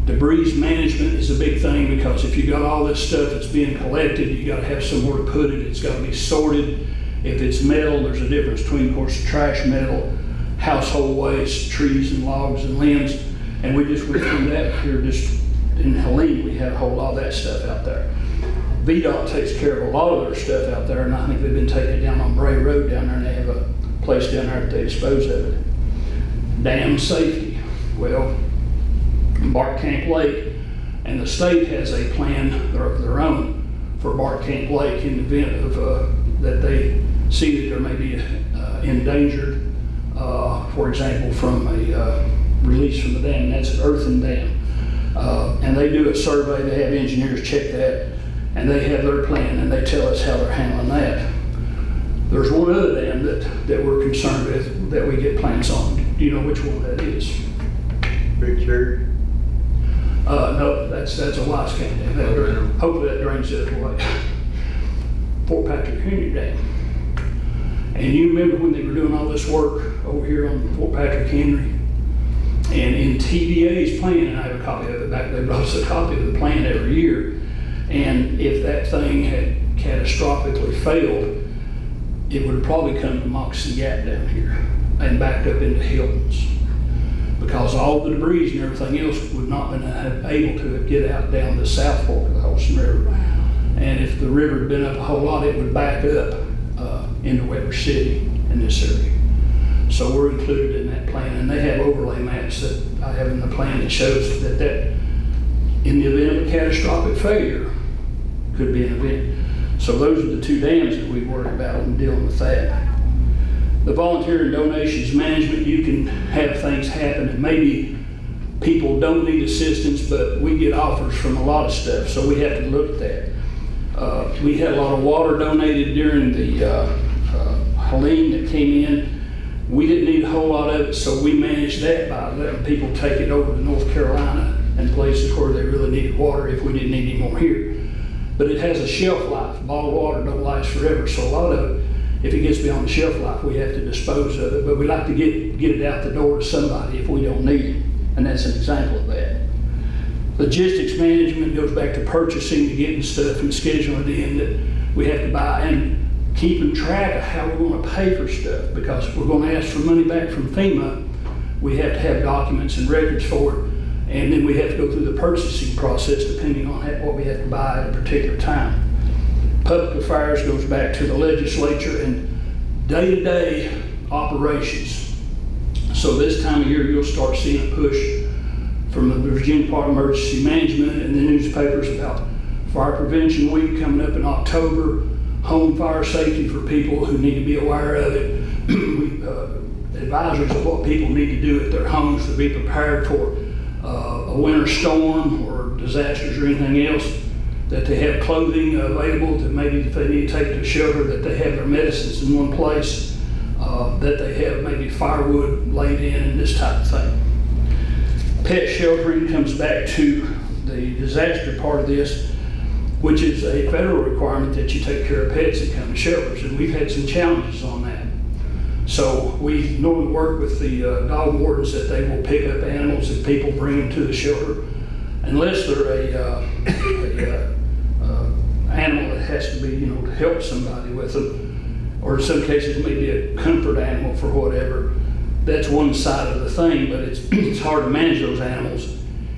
S7: Debris management is a big thing, because if you got all this stuff that's being collected, you got to have somewhere to put it. It's got to be sorted. If it's metal, there's a difference between, of course, trash metal, household waste, trees and logs and limbs, and we just went through that here just in Helene. We had a whole lot of that stuff out there. VDOT takes care of a lot of their stuff out there, and I think they've been taking it down on Bray Road down there, and they have a place down there that they dispose of it. Dam safety. Well, Bart Camp Lake, and the state has a plan of their own for Bart Camp Lake in the event of that they see that there may be endangered, for example, from a release from the dam. That's an earthen dam. And they do a survey, they have engineers check that, and they have their plan, and they tell us how they're handling that. There's one other dam that we're concerned with, that we get plans on. Do you know which one that is?
S3: Big Cherry?
S7: No, that's a Wise Camp dam. Hopefully that drains the other way. Fort Patrick Henry Dam. And you remember when they were doing all this work over here on Fort Patrick Henry? And in TDA's plan, and I have a copy of it back, they brought us a copy of the plan every year. And if that thing had catastrophically failed, it would have probably come to Moccasin Gap down here and backed up into Hilton's, because all the debris and everything else would not have been able to get out down the South Fork of the Holston River. And if the river had been up a whole lot, it would back up into Weber City in this area. So we're included in that plan, and they have overlay maps that I have in the plan that shows that in the event of a catastrophic failure could be an event. So those are the two dams that we worry about in dealing with that. The volunteer and donations management, you can have things happen, and maybe people don't need assistance, but we get offers from a lot of stuff, so we have to look at that. We had a lot of water donated during the Helene that came in. We didn't need a whole lot of it, so we managed that by letting people take it over to North Carolina and places where they really needed water if we didn't need any more here. But it has a shelf life. Bottled water don't last forever, so a lot of it, if it gets beyond the shelf life, we have to dispose of it. But we like to get it out the door to somebody if we don't need it, and that's an example of that. Logistics management goes back to purchasing, to getting stuff and scheduling it in that we have to buy, and keeping track of how we're going to pay for stuff, because if we're going to ask for money back from FEMA, we have to have documents and records for it, and then we have to go through the purchasing process depending on what we have to buy at a particular time. Public affairs goes back to the legislature and day-to-day operations. So this time of year, you'll start seeing a push from the Virginia Department of Emergency Management and the newspapers about Fire Prevention Week coming up in October, home fire safety for people who need to be aware of it, advisories of what people need to do at their homes to be prepared for a winter storm or disasters or anything else, that they have clothing available, that maybe if they need to take to shelter, that they have their medicines in one place, that they have maybe firewood laid in and this type of thing. Pet sheltering comes back to the disaster part of this, which is a federal requirement that you take care of pets that come to shelters, and we've had some challenges on that. So we normally work with the dog wardens that they will pick up animals that people bring them to the shelter, unless they're a animal that has to be, to help somebody with them, or in some cases maybe a comfort animal for whatever. That's one side of the thing, but it's hard to manage those animals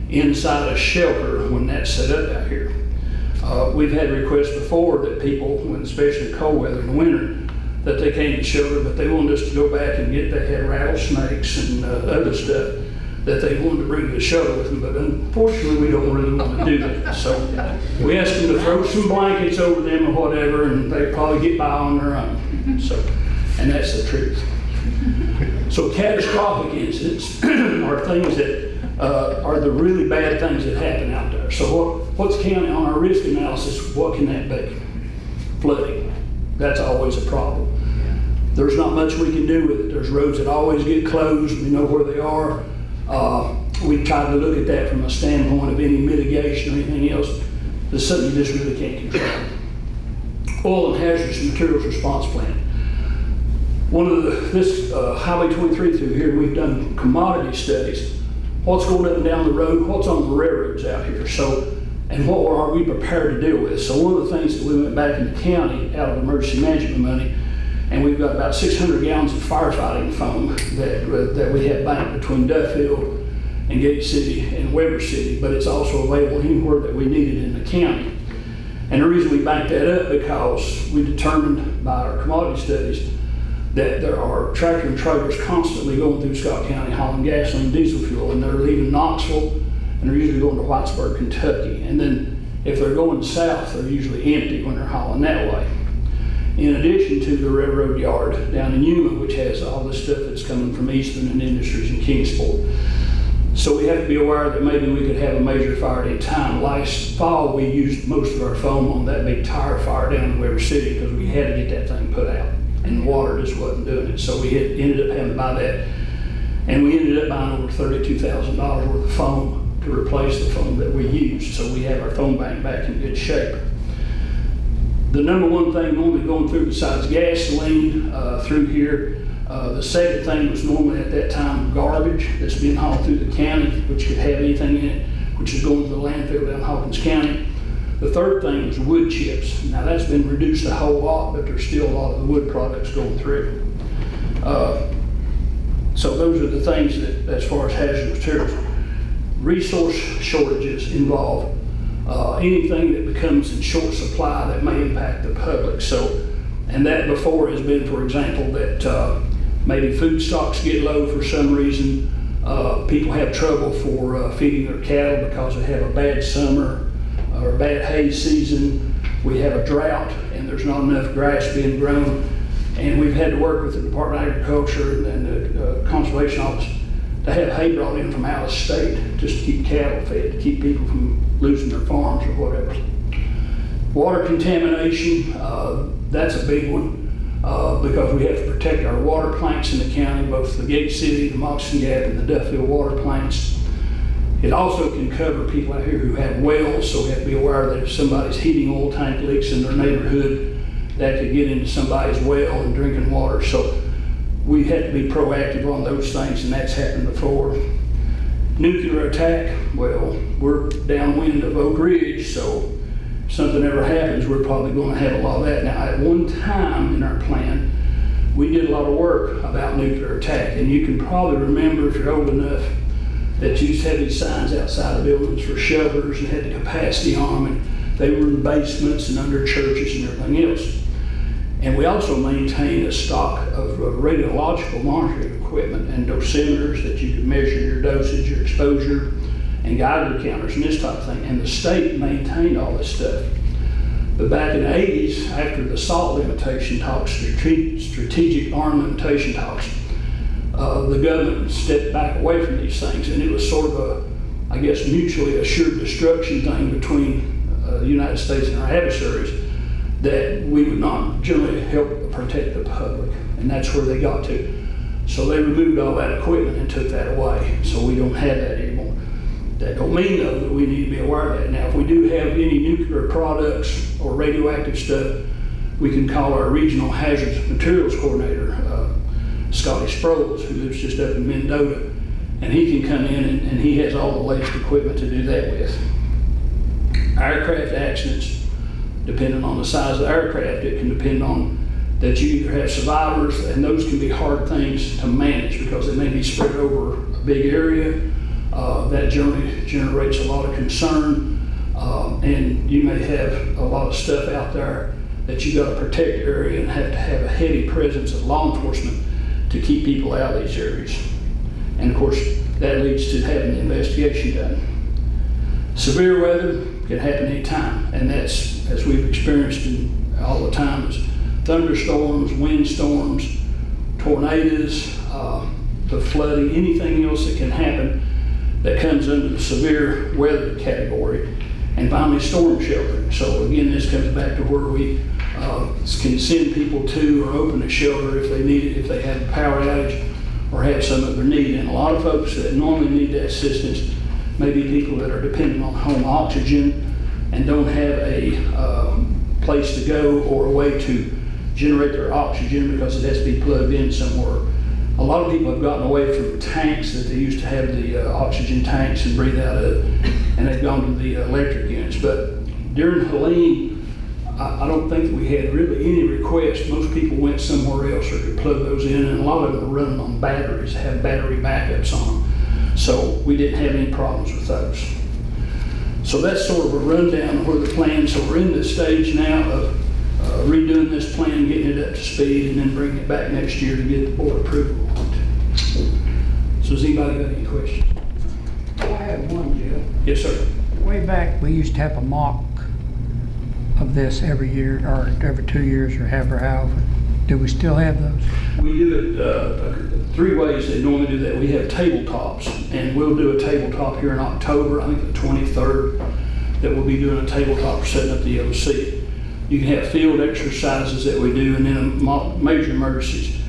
S7: inside a shelter when that's set up out here. We've had requests before that people, when especially cold weather in the winter, that they came to shelter, but they wanted us to go back and get, they had rattlesnakes and other stuff that they wanted to bring to the shelter with them, but unfortunately we don't really want to do that. So we asked them to throw some blankets over them or whatever, and they probably get by on their own. So, and that's the truth. So catastrophic incidents are things that are the really bad things that happen out there. So what's counting on our risk analysis? What can that be? Flooding. That's always a problem. There's not much we can do with it. There's roads that always get closed. We know where they are. We try to look at that from a standpoint of any mitigation or anything else. There's something you just really can't control. Oil and hazardous materials response plan. This Highway 23 through here, we've done commodity studies. What's going up and down the road? What's on the railroads out here? So, and what are we prepared to deal with? So one of the things that we went back in the county out of emergency management money, and we've got about 600 gallons of firefighting foam that we have banked between Duffield and Gate City and Weber City, but it's also available anywhere that we need it in the county. And the reason we banked that up, because we determined by our commodity studies that there are tractor and trailers constantly going through Scott County hauling gasoline and diesel fuel, and they're leaving Knoxville and they're usually going to Whitesburg, Kentucky. And then if they're going south, they're usually empty when they're hauling that way. In addition to the railroad yard down in Yuma, which has all the stuff that's coming from Eastern and Industries in Kingsport. So we have to be aware that maybe we could have a major fire at any time. Last fall, we used most of our foam on that big tire fire down in Weber City because we had to get that thing put out, and the water just wasn't doing it. So we ended up having to buy that, and we ended up buying over $32,000 worth of foam to replace the foam that we used. So we have our foam bank back in good shape. The number one thing normally going through besides gasoline through here, the second thing was normally at that time garbage that's being hauled through the county, which could have anything in it, which is going to the landfill down Hawkins County. The third thing was wood chips. Now that's been reduced a whole lot, but there's still a lot of the wood products going through. So those are the things that, as far as hazardous materials, resource shortages involve anything that becomes in short supply that may impact the public. So, and that before has been, for example, that maybe food stocks get low for some reason. People have trouble for feeding their cattle because they have a bad summer or a bad hay season. We have a drought and there's not enough grass being grown. And we've had to work with the Department of Agriculture and the Conservation Office to have hay brought in from out of state just to keep cattle fed, to keep people from losing their farms or whatever. Water contamination, that's a big one because we have to protect our water plants in the county, both the Gate City, the Moccasin Gap, and the Duffield water plants. It also can cover people out here who have wells, so we have to be aware that if somebody's heating oil tank leaks in their neighborhood, that could get into somebody's well and drinking water. So we have to be proactive on those things, and that's happened before. Nuclear attack, well, we're downwind of Oak Ridge, so if something ever happens, we're probably going to have a lot of that. Now, at one time in our plan, we did a lot of work about nuclear attack, and you can probably remember, if you're old enough, that you used to have these signs outside of buildings for shelters and had the capacity on them, and they were in basements and under churches and everything else. And we also maintained a stock of radiological monitoring equipment and dosimeters that you could measure your dosage, your exposure, and Geiger counters and this type of thing. And the state maintained all this stuff. But back in the 80s, after the SALT limitation talks, strategic arm limitation talks, the government stepped back away from these things. And it was sort of a, I guess, mutually assured destruction thing between the United States and our adversaries, that we would not generally help protect the public, and that's where they got to. So they removed all that equipment and took that away, so we don't have that anymore. That don't mean, though, that we need to be aware of that. Now, if we do have any nuclear products or radioactive stuff, we can call our regional hazardous materials coordinator, Scotty Sproles, who lives just up in Mendota, and he can come in and he has all the latest equipment to do that with. Aircraft accidents, depending on the size of the aircraft, it can depend on that you either have survivors, and those can be hard things to manage because it may be spread over a big area. That generally generates a lot of concern, and you may have a lot of stuff out there that you got to protect the area and have to have a heavy presence of law enforcement to keep people out of these areas. And of course, that leads to having the investigation done. Severe weather can happen anytime, and that's, as we've experienced all the time, is thunderstorms, windstorms, tornadoes, the flooding, anything else that can happen that comes under the severe weather category. And finally, storm sheltering. So again, this comes back to where we can send people to or open a shelter if they need it, if they have a power outage or have some other need. And a lot of folks that normally need that assistance may be people that are dependent on home oxygen and don't have a place to go or a way to generate their oxygen because it has to be plugged in somewhere. A lot of people have gotten away from tanks that they used to have the oxygen tanks and breathe out of, and they've gone to the electric units. But during Helene, I don't think that we had really any requests. Most people went somewhere else or could plug those in, and a lot of them are running on batteries, have battery backups on them. So we didn't have any problems with those. So that's sort of a rundown of where the plan. So we're in this stage now of redoing this plan, getting it up to speed, and then bringing it back next year to get the board approval on it. So has anybody got any questions?
S5: I have one, Jeff.
S7: Yes, sir.
S5: Way back, we used to have a mock of this every year, or every 2 years, or however. Do we still have those?
S7: We do it 3 ways. They normally do that. We have tabletops, and we'll do a tabletop here in October, I think the 23rd, that we'll be doing a tabletop for setting up the OC. You can have field exercises that we do, and then major emergencies.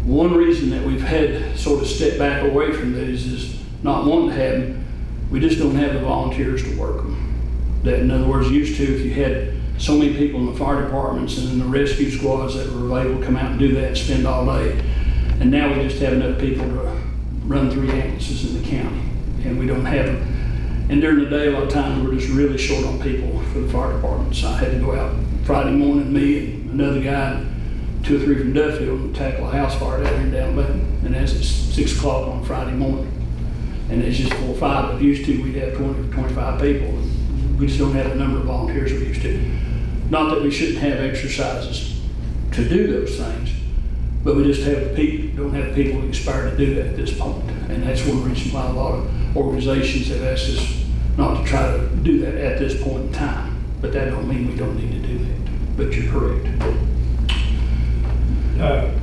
S7: One reason that we've had sort of step back away from these is not wanting to have them. We just don't have the volunteers to work them. That, in other words, used to, if you had so many people in the fire departments and in the rescue squads that were available to come out and do that and spend all day. And now we just have enough people to run 3 ambulances in the county, and we don't have them. And during the day, a lot of times we're just really short on people for the fire department. So I had to go out Friday morning, me and another guy, 2 or 3 from Duffield, and tackle a house fire down here in down Button. And that's at 6 o'clock on Friday morning. And it's just 4 or 5, but used to we'd have 20 or 25 people. We just don't have the number of volunteers we used to. Not that we shouldn't have exercises to do those things, but we just have the people, don't have the people inspired to do that at this point. And that's one reason why a lot of organizations have asked us not to try to do that at this point in time. But that don't mean we don't need to do that. But you're correct.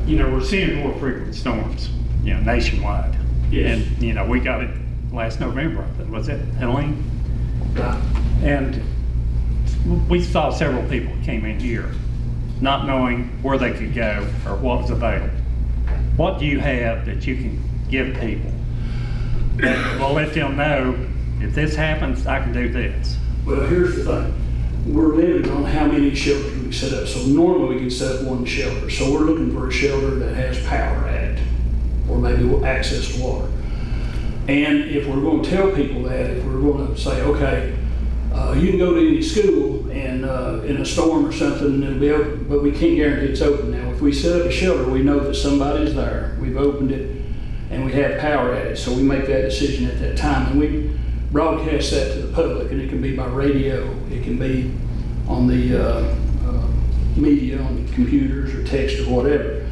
S4: We're seeing more frequent storms, nationwide.
S7: Yes.
S4: And, we got it last November, was it, Helene?
S7: Right.
S4: And we saw several people came in here not knowing where they could go or what was available. What do you have that you can give people that will let them know, if this happens, I can do this?
S7: Well, here's the thing. We're limited on how many shelters we can set up. So normally we can set up 1 shelter. So we're looking for a shelter that has power at it, or maybe access to water. And if we're going to tell people that, if we're going to say, okay, you can go to any school and in a storm or something and it'll be open, but we can't guarantee it's open. Now, if we set up a shelter, we know that somebody's there. We've opened it and we have power at it, so we make that decision at that time. And we broadcast that to the public, and it can be by radio, it can be on the media, on the computers or text or whatever.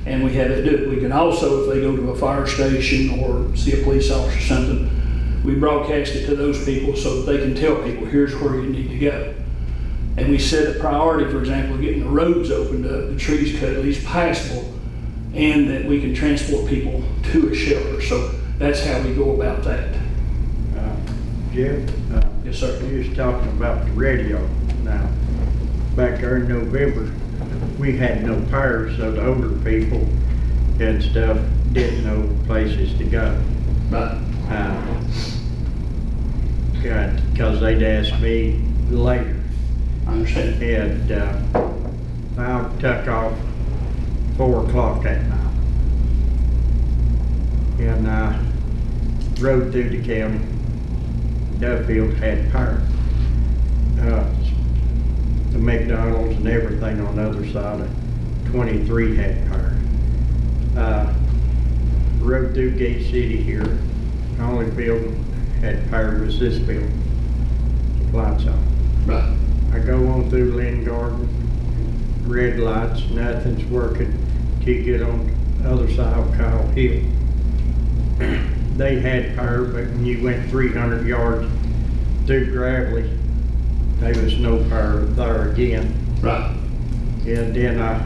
S7: And we have it do it. We can also, if they go to a fire station or see a police officer or something, we broadcast it to those people so that they can tell people, here's where you need to go. And we set a priority, for example, getting the roads opened up, the trees cut at least passable, and that we can transport people to a shelter. So that's how we go about that.
S3: Jim?
S7: Yes, sir.
S3: You was talking about the radio. Now, back there in November, we had no power, so the older people and stuff didn't know places to go.
S7: Right.
S3: Because they'd ask me later.
S7: I understand.
S3: And I took off 4 o'clock that night. And I rode through the county. Duffield had power. The McDonald's and everything on the other side of 23 had power. Rode through Gate City here. The only building had power was this building. Lights on.
S7: Right.
S3: I go on through Lynn Garden, red lights, nothing's working. Till you get on the other side of Kyle Hill. They had power, but when you went 300 yards through gravelly, there was no power there again.
S7: Right.
S3: And then I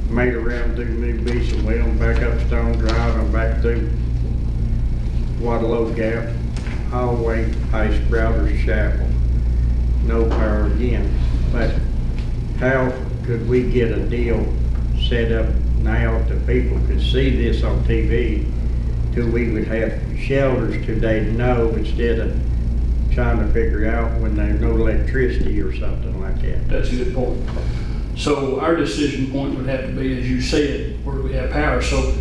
S3: made around through New Beeson Well and back up Stone Drive and back through Waterloo Gap, all the way past Browder's Chapel. No power again. But how could we get a deal set up now that people could see this on TV till we would have shelters today to know instead of trying to figure out when there's no electricity or something like that?
S7: That's a good point. So our decision point would have to be, as you said, where do we have power? So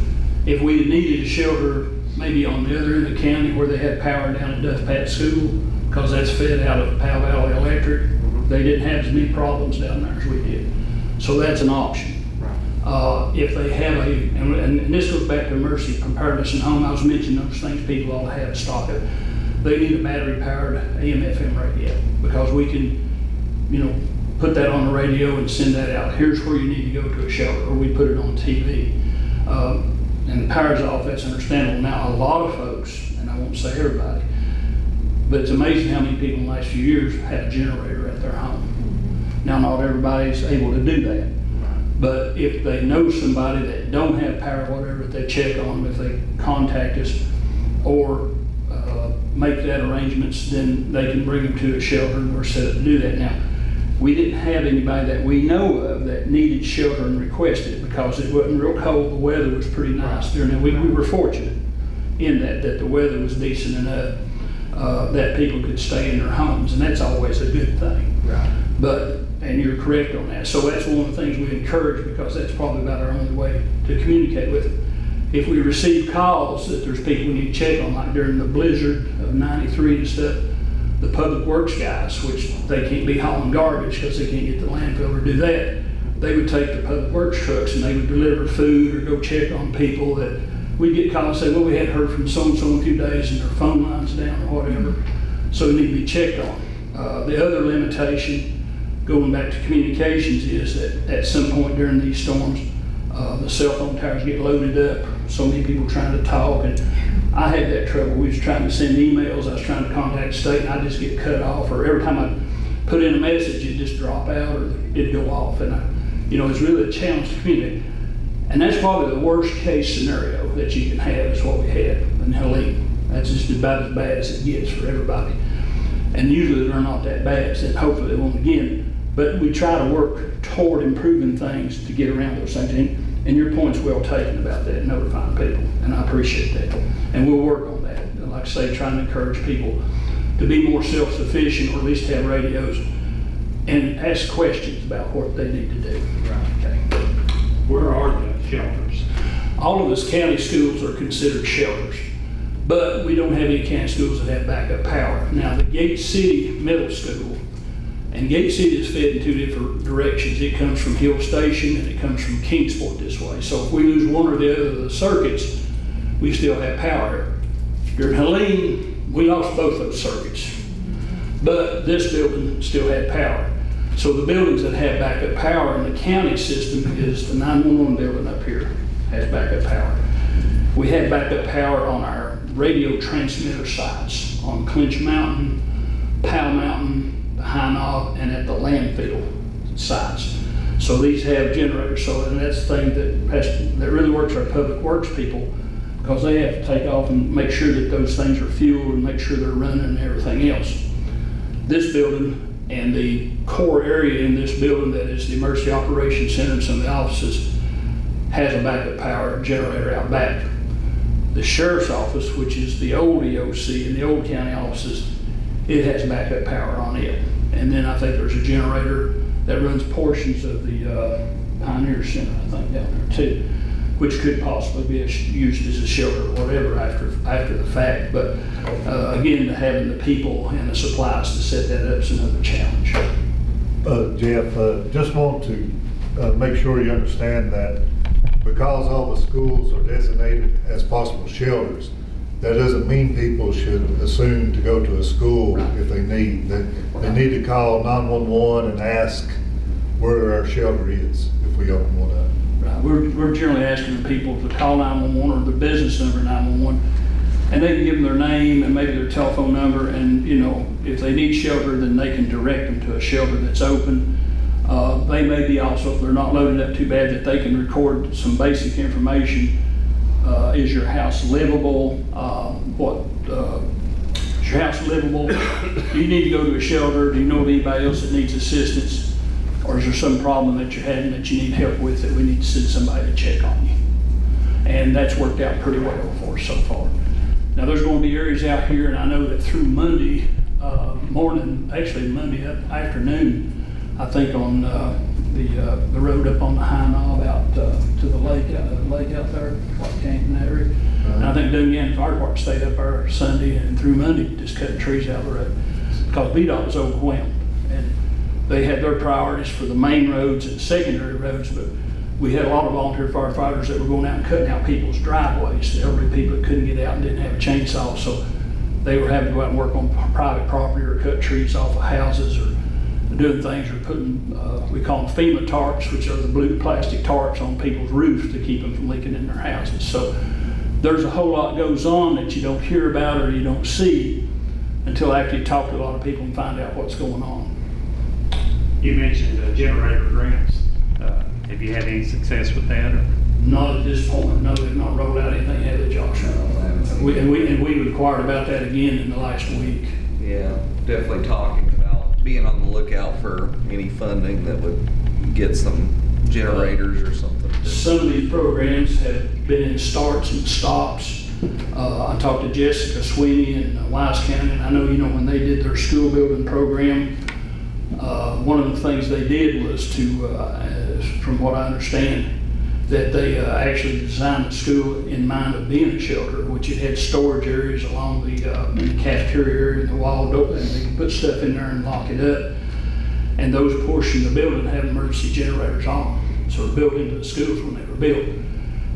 S7: if we needed a shelter maybe on the other end of the county where they had power down at Duff Pat School, because that's fed out of Powell Valley Electric, they didn't have as many problems down there as we did. So that's an option. If they have and this goes back to emergency preparedness and home, I was mentioning those things people ought to have stock of. They need a battery powered AM/FM radio, because we can, put that on the radio and send that out. Here's where you need to go to a shelter, or we put it on TV. And the power's off, that's understandable. Now, a lot of folks, and I won't say everybody, but it's amazing how many people in the last few years have a generator at their home. Now, not everybody's able to do that. But if they know somebody that don't have power, whatever, if they check on them, if they contact us or make that arrangements, then they can bring them to a shelter and we're set up to do that. Now, we didn't have anybody that we know of that needed shelter and requested it because it wasn't real cold. The weather was pretty nice during that. We were fortunate in that the weather was decent enough that people could stay in their homes, and that's always a good thing.
S3: Right.
S7: And you're correct on that. So that's one of the things we encourage, because that's probably about our only way to communicate with them. If we receive calls that there's people we need to check on, like during the blizzard of '93 and stuff, the public works guys, which they can't be hauling garbage because they can't get the landfill to do that, they would take the public works trucks and they would deliver food or go check on people that we'd get calls and say, well, we hadn't heard from so-and-so in a few days and their phone line's down or whatever, so they need to be checked on. The other limitation, going back to communications, is that at some point during these storms, the cell phone towers get loaded up, so many people trying to talk, and I had that trouble. We was trying to send emails, I was trying to contact the state, and I just get cut off, or every time I put in a message, it'd just drop out or it'd go off, and it's really a challenge to communicate. And that's probably the worst case scenario that you can have, is what we had in Helene. That's just about as bad as it gets for everybody. And usually they're not that bad, so hopefully they won't again. But we try to work toward improving things to get around those things. And your point's well taken about that, notifying people, and I appreciate that. And we'll work on that. And like I say, trying to encourage people to be more self-sufficient, or at least have radios, and ask questions about what they need to do.
S4: Right.
S7: Okay.
S4: Where are the shelters?
S7: All of us county schools are considered shelters. But we don't have any county schools that have backup power. Now, the Gate City Middle School, and Gate City is fed in two different directions. It comes from Hill Station and it comes from Kingsport this way. So if we lose one or the other of the circuits, we still have power. During Helene, we lost both those circuits, but this building still had power. So the buildings that have backup power in the county system is the 911 building up here has backup power. We have backup power on our radio transmitter sites on Clinch Mountain, Powell Mountain, the High Knob, and at the landfill sites. So these have generators. So, and that's the thing that really works our public works people, because they have to take off and make sure that those things are fueled and make sure they're running and everything else. This building and the core area in this building that is the Emergency Operations Center and some of the offices has a backup power generator out back. The sheriff's office, which is the old EOC and the old county offices, it has backup power on it. And then I think there's a generator that runs portions of the Pioneer Center, I think, down there too, which could possibly be used as a shelter or whatever after the fact. But again, having the people and the supplies to set that up is another challenge.
S8: Jeff, just want to make sure you understand that because all the schools are designated as possible shelters, that doesn't mean people should assume to go to a school if they need. They need to call 911 and ask where our shelter is if we open one up.
S7: Right. We're generally asking the people to call 911 or the business number 911, and they can give them their name and maybe their telephone number, and you know, if they need shelter, then they can direct them to a shelter that's open. They may be also, if they're not loaded up too bad, that they can record some basic information. Is your house livable? Is your house livable? Do you need to go to a shelter? Do you know of anybody else that needs assistance? Or is there some problem that you're having that you need help with that we need to send somebody to check on you? And that's worked out pretty well for us so far. Now there's going to be areas out here, and I know that through Monday morning, actually Monday afternoon, I think on the road up on the High Knob out to the lake out there, White Canyon area. And I think Dungan Fire Department stayed up there Sunday and through Monday, just cutting trees out of the road because VDOT was overwhelmed. And they had their priorities for the main roads and secondary roads, but we had a lot of volunteer firefighters that were going out and cutting out people's driveways, the elderly people that couldn't get out and didn't have a chainsaw, so they were having to go out and work on private property or cut trees off of houses or doing things, or putting, we call them FEMA tarps, which are the blue plastic tarps on people's roofs to keep them from leaking in their houses. So there's a whole lot goes on that you don't hear about or you don't see until after you talk to a lot of people and find out what's going on.
S4: You mentioned generator grants. Have you had any success with that? Or?
S7: Not at this point. No, they've not rolled out anything, have they, Josh? We inquired about that again in the last week.
S9: Yeah, definitely talking about being on the lookout for any funding that would get some generators or something.
S7: Some of these programs have been in starts and stops. I talked to Jessica Sweeney in Wise County, and I know, you know, when they did their school building program, one of the things they did was to, from what I understand, that they actually designed the school in mind of being a shelter, which it had storage areas along the in the cafeteria area and the wall door, and they could put stuff in there and lock it up. And those portions of the building have emergency generators on, so they're built into the schools when they were built.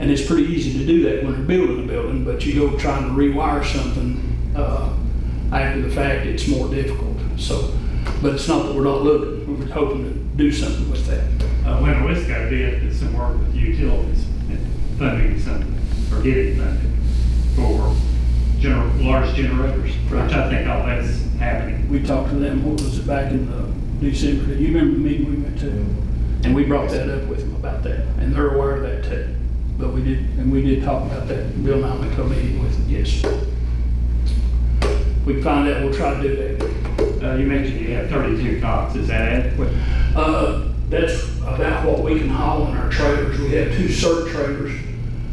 S7: And it's pretty easy to do that when they're building a building, but you go trying to rewire something after the fact, it's more difficult. So, but it's not that we're not looking. We're hoping to do something with that.
S4: Winter Wisco did some work with utilities and funding something, or getting funded for large generators,
S7: Right.
S4: which I think all that's happening.
S7: We talked to them, what was it, back in December? You remember the meeting we went to? And we brought that up with them about that, and they're aware of that too. But we did talk about that. Bill and I went to a meeting with them, yes. We can find out, we'll try to do that.
S4: You mentioned you have 32 cots, is that adequate?
S7: That's about what we can haul in our trailers. We have 2 CERT trailers.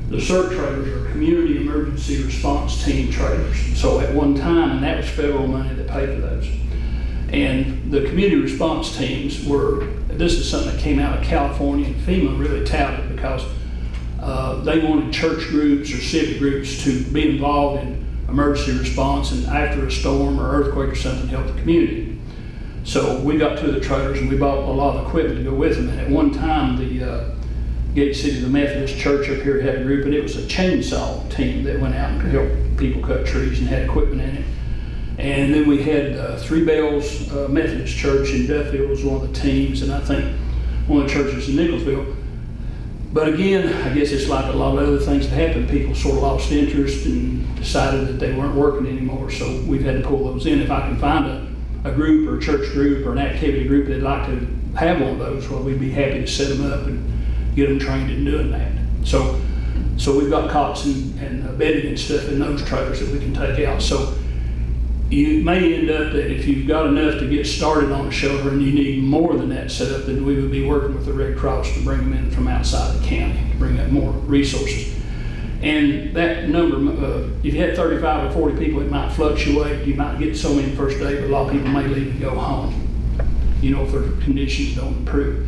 S7: The CERT trailers are Community Emergency Response Team trailers. So at one time, and that was federal money that paid for those. And the community response teams were, this is something that came out of California, and FEMA really touted because they wanted church groups or civic groups to be involved in emergency response, and after a storm or earthquake or something, help the community. So we got two of the trailers and we bought a lot of equipment to go with them. And at one time, the Gate City, the Methodist Church up here had a group, and it was a chainsaw team that went out and helped people cut trees and had equipment in it. And then we had Three Bells Methodist Church in Duffield was one of the teams, and I think one of the churches in Nicholsville. But again, I guess it's like a lot of other things that happened. People sort of lost interest and decided that they weren't working anymore. So we've had to pull those in. If I can find a group or a church group or an activity group that'd like to have one of those, well, we'd be happy to set them up and get them trained in doing that. So we've got cots and bedding and stuff in those trailers that we can take out. So you may end up that if you've got enough to get started on a shelter and you need more than that set up, then we would be working with the Red Cross to bring them in from outside the county, to bring up more resources. And that number, if you had 35 or 40 people, it might fluctuate. You might get so many the first day, but a lot of people may leave and go home, if their conditions don't improve.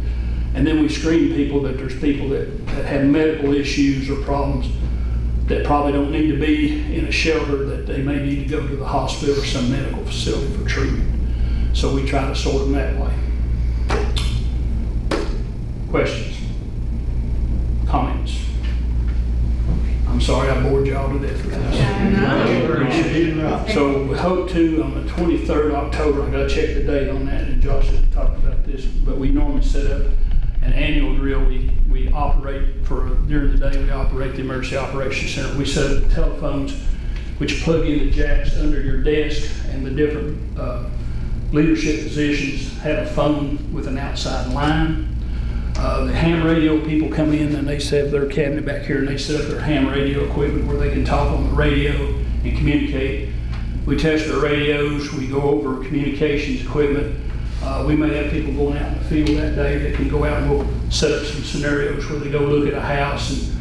S7: And then we screen people that there's people that have medical issues or problems that probably don't need to be in a shelter, that they may need to go to the hospital or some medical facility for treatment. So we try to sort them that way. Questions? Comments? I'm sorry I bored y'all to death with this. So we hope to, on the 23rd of October, I gotta check the date on that, and Josh has talked about this, but we normally set up an annual drill. We operate during the day, we operate the Emergency Operations Center. We set up telephones which plug into jacks under your desk, and the different leadership positions have a phone with an outside line. The ham radio people come in and they set up their cabinet back here and they set up their ham radio equipment where they can talk on the radio and communicate. We test our radios, we go over communications equipment. We may have people going out in the field that day that can go out and we'll set up some scenarios where they go look at a house and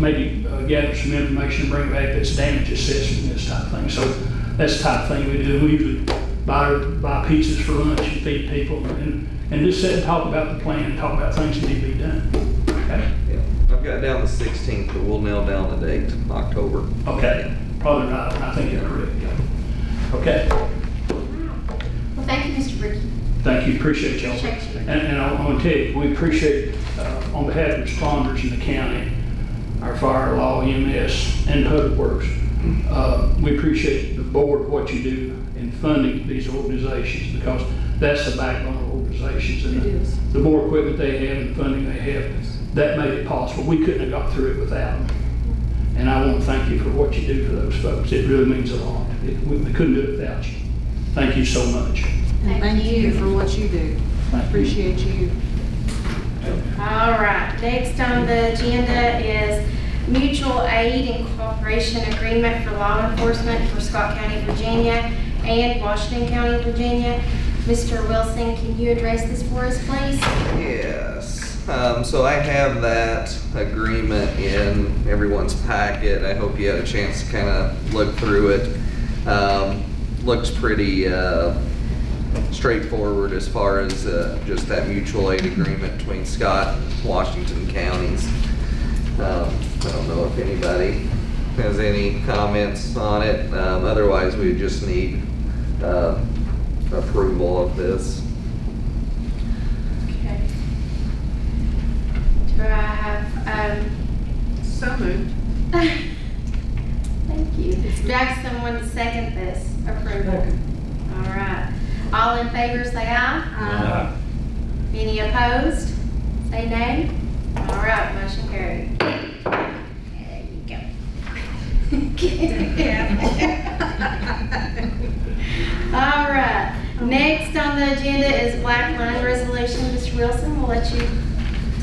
S7: maybe gather some information and bring back that's damage assessment and this type of thing. So that's the type of thing we do. We usually buy pizzas for lunch and feed people and just sit and talk about the plan, talk about things that need to be done. Okay?
S9: Yeah. I've got down the 16th, but we'll nail down the date, October.
S7: Okay, probably right. I think you're ready to go. Okay.
S2: Well, thank you, Mr. Ricky.
S7: Thank you, appreciate y'all. And I want to tell you, we appreciate, on behalf of responders in the county, our fire, law, EMS, and public works, we appreciate the board, what you do in funding these organizations, because that's the backbone of organizations. And the more equipment they have and the funding they have, that made it possible. We couldn't have got through it without them. And I want to thank you for what you do for those folks. It really means a lot. We couldn't do it without you. Thank you so much.
S10: Thank you for what you do. I appreciate you.
S2: All right, next on the agenda is mutual aid and cooperation agreement for law enforcement for Scott County, Virginia and Washington County, Virginia. Mr. Wilson, can you address this for us, please?
S9: Yes. So I have that agreement in everyone's packet. I hope you had a chance to kind of look through it. Looks pretty straightforward as far as just that mutual aid agreement between Scott and Washington counties. I don't know if anybody has any comments on it. Otherwise, we just need approval of this.
S2: Okay. Do I have,
S10: So moved.
S2: thank you. Do I have someone to second this approval? All right. All in favor, say aye. Any opposed? Say nay. All right, motion carried. There you go. All right. Next on the agenda is Black Line Resolution. Mr. Wilson, we'll let you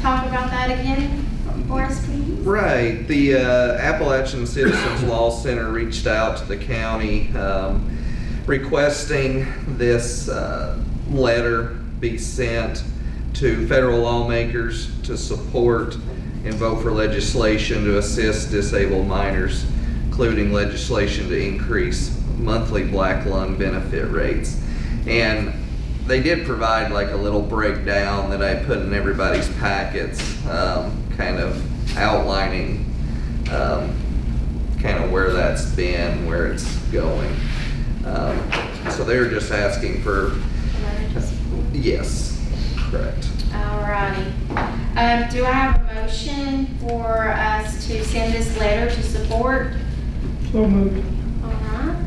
S2: talk about that again for us, please.
S9: Right. The Appalachian Citizens Law Center reached out to the county requesting this letter be sent to federal lawmakers to support and vote for legislation to assist disabled minors, including legislation to increase monthly black lung benefit rates. And they did provide like a little breakdown that I put in everybody's packets, kind of outlining kind of where that's been, where it's going. So they're just asking for, yes, correct.
S2: Alrighty. Do I have a motion for us to send this letter to support?
S5: So moved.
S2: Alright.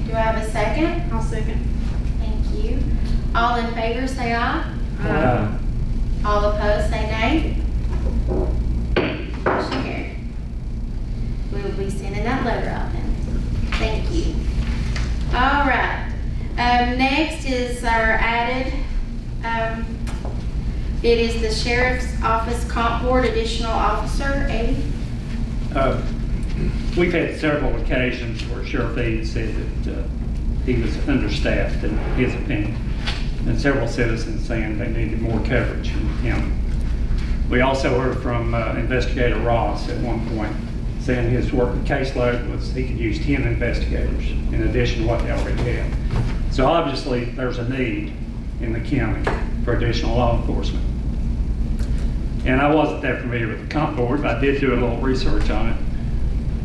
S2: Do I have a second?
S10: I'll second.
S2: Thank you. All in favor, say aye.
S4: Uh,
S2: All opposed, say nay. Motion carried. We will be sending that letter out then. Thank you. All right. Next is our added, it is the Sheriff's Office Comp Board Additional Officer, Eddie.
S4: We've had several occasions where Sheriff Eads said that he was understaffed in his opinion, and several citizens saying they needed more coverage in the county. We also heard from Investigator Ross at one point saying his working caseload was he could use 10 investigators in addition to what they already had. So obviously there's a need in the county for additional law enforcement. And I wasn't that familiar with the comp board, but I did do a little research on it.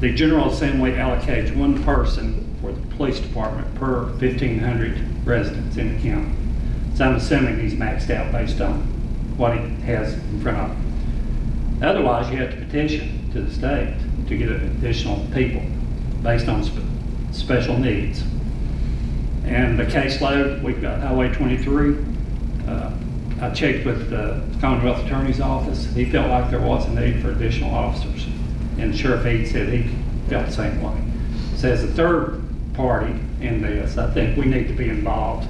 S4: The General Assembly allocates one person for the police department per 1,500 residents in the county. So I'm assuming he's maxed out based on what he has in front of him. Otherwise, you have to petition to the state to get additional people based on special needs. And the caseload, we've got Highway 23. I checked with the Commonwealth Attorney's Office. He felt like there was a need for additional officers. And Sheriff Eads said he felt the same way. So as a third party in this, I think we need to be involved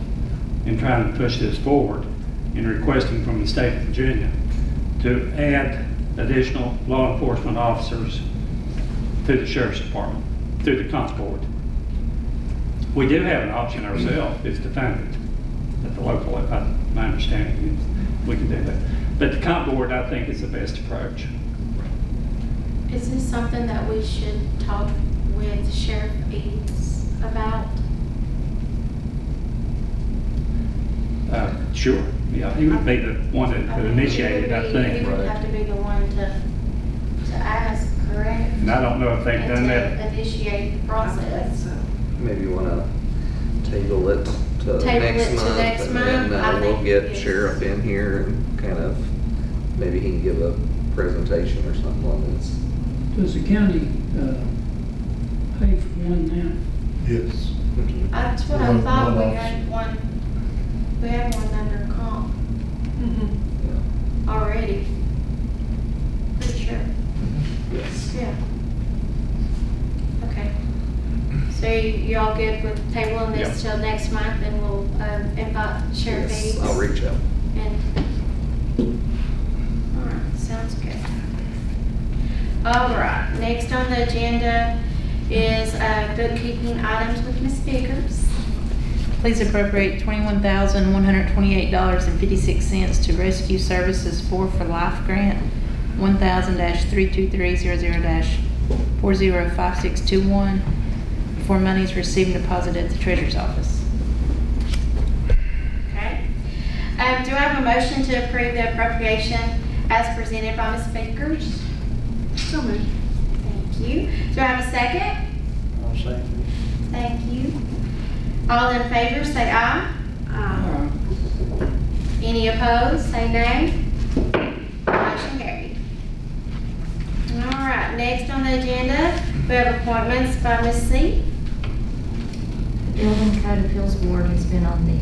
S4: in trying to push this forward in requesting from the state of Virginia to add additional law enforcement officers to the Sheriff's Department, through the comp board. We do have an option ourselves, it's to fund it at the local, my understanding is we can do that. But the comp board, I think, is the best approach.
S2: Is this something that we should talk with Sheriff Eads about?
S4: Sure, yeah, he would be the one that would initiate it, I think.
S2: He would have to be the one to ask, correct?
S4: And I don't know if they've done
S2: And
S4: that.
S2: to initiate the process.
S9: Maybe you want to table it to
S2: Table
S9: next
S2: it to
S9: month,
S2: next
S9: and then
S2: month? I
S9: we'll
S2: think
S9: get
S2: yes.
S9: Sheriff in here and kind of, maybe he can give a presentation or something on this.
S5: Does the county pay for one now?
S8: Yes.
S2: That's what I
S8: One
S2: thought, we
S8: officer.
S2: had one under comp
S10: Mm-hmm.
S2: already. Pretty sure,
S9: Yes.
S2: yeah. Okay. So you all good with tabling this till next month, and we'll invite Sheriff Eads?
S9: Yes, I'll reach out.
S2: All right, sounds good. All right, next on the agenda is bookkeeping items with Ms. Vickers.
S11: Please appropriate $21,128.56 to Rescue Services 4 for Life Grant, 1000-32300-405621, for monies received and deposited at the Treasurer's Office.
S2: Okay. Do I have a motion to approve the appropriation as presented by Ms. Vickers?
S10: So moved.
S2: Thank you. Do I have a second?
S3: I'll say.
S2: Thank you. All in favor, say aye. Any opposed, say nay. Motion carried. All right, next on the agenda, we have appointments by Ms. C.
S12: The Building Code Appeals Board has been on the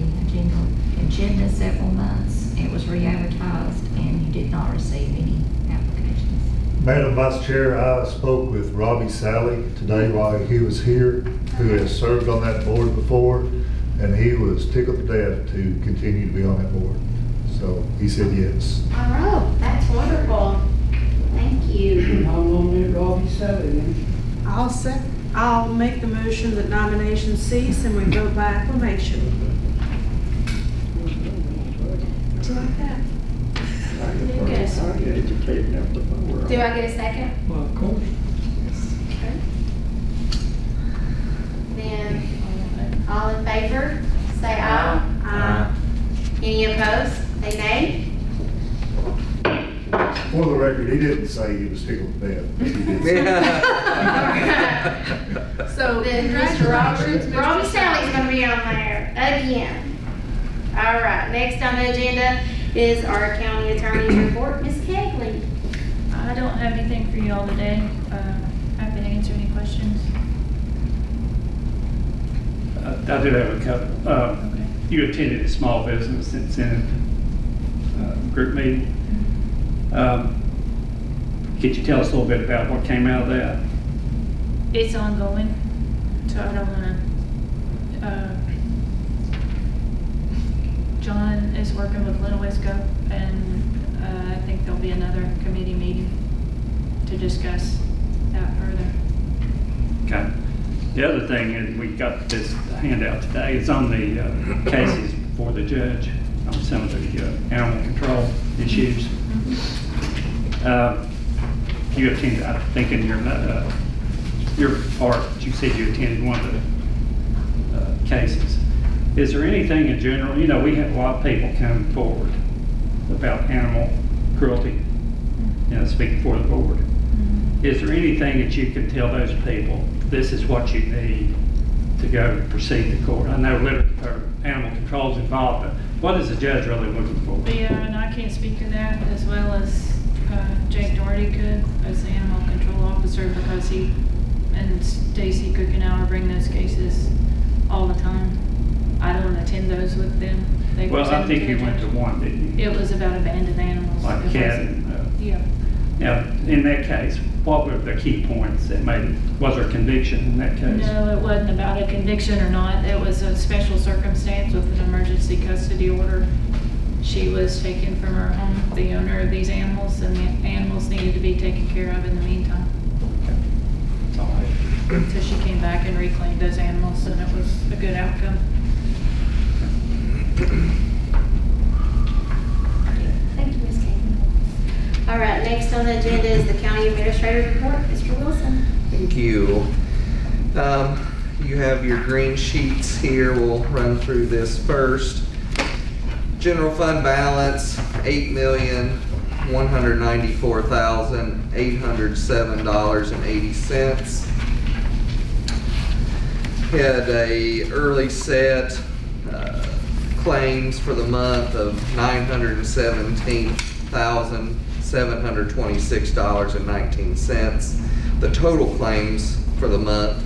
S12: agenda several months. It was re-advertised and you did not receive any applications.
S8: Madam Vice Chair, I spoke with Robbie Sally today while he was here, who has served on that board before, and he was tickled to death to continue to be on that board. So he said yes.
S2: All right, that's wonderful. Thank you.
S5: How long did Robbie Sally then?
S10: I'll make the motion that nominations cease and we go back acclamation. Do you like that?
S2: Do I get a second?
S5: Well, of course.
S2: Okay. Then, all in favor, say aye. Aye. Any opposed, say nay.
S8: For the record, he didn't say he was tickled to death. He did say-
S10: So,
S2: Then Mr.
S10: congratulations, Mr.
S2: Robbie
S10: Sally.
S2: Sally's gonna be on there again. All right, next on the agenda is our county attorney's report, Ms. Kegley.
S11: I don't have anything for you all today. Happy to answer any questions.
S4: I do have a couple.
S11: Okay.
S4: You attended a small business incentive group meeting. Could you tell us a little bit about what came out of that?
S11: It's ongoing, so I don't wanna, John is working with Little Wisco, and I think there'll be another committee meeting to discuss that further.
S4: Okay. The other thing is, we got this handout today, it's on the cases before the judge on some of the animal control issues. You attended, I think in your part, you said you attended one of the cases. Is there anything in general, you know, we have a lot of people come forward about animal cruelty, you know, speak before the board. Is there anything that you can tell those people, this is what you need to go proceed to court? I know animal control is involved, but what is the judge really looking for?
S11: Yeah, and I can't speak to that as well as Jake Doherty could as the animal control officer, because he and Stacy Cook and I bring those cases all the time. I don't attend those with them. They
S4: Well, I
S11: present
S4: think
S11: to
S4: you
S11: the
S4: went to
S11: judge.
S4: one, didn't you?
S11: It was about abandoned animals.
S4: Like
S11: It
S4: cat
S11: wasn't-
S4: and,
S11: Yeah.
S4: Now, in that case, what were the key points that made it, was there conviction in that case?
S11: No, it wasn't about a conviction or not. It was a special circumstance with an emergency custody order. She was taken from her home, the owner of these animals, and the animals needed to be taken care of in the meantime.
S4: That's all right.
S11: So she came back and reclaimed those animals, and it was a good outcome.
S2: Thank you, Ms. Kegley. All right, next on the agenda is the county administrator's report, Mr. Wilson.
S9: Thank you. You have your green sheets here. We'll run through this first. General fund balance, $8,194,807.80. Had a early set claims for the month of $917,726.19. The total claims for the month,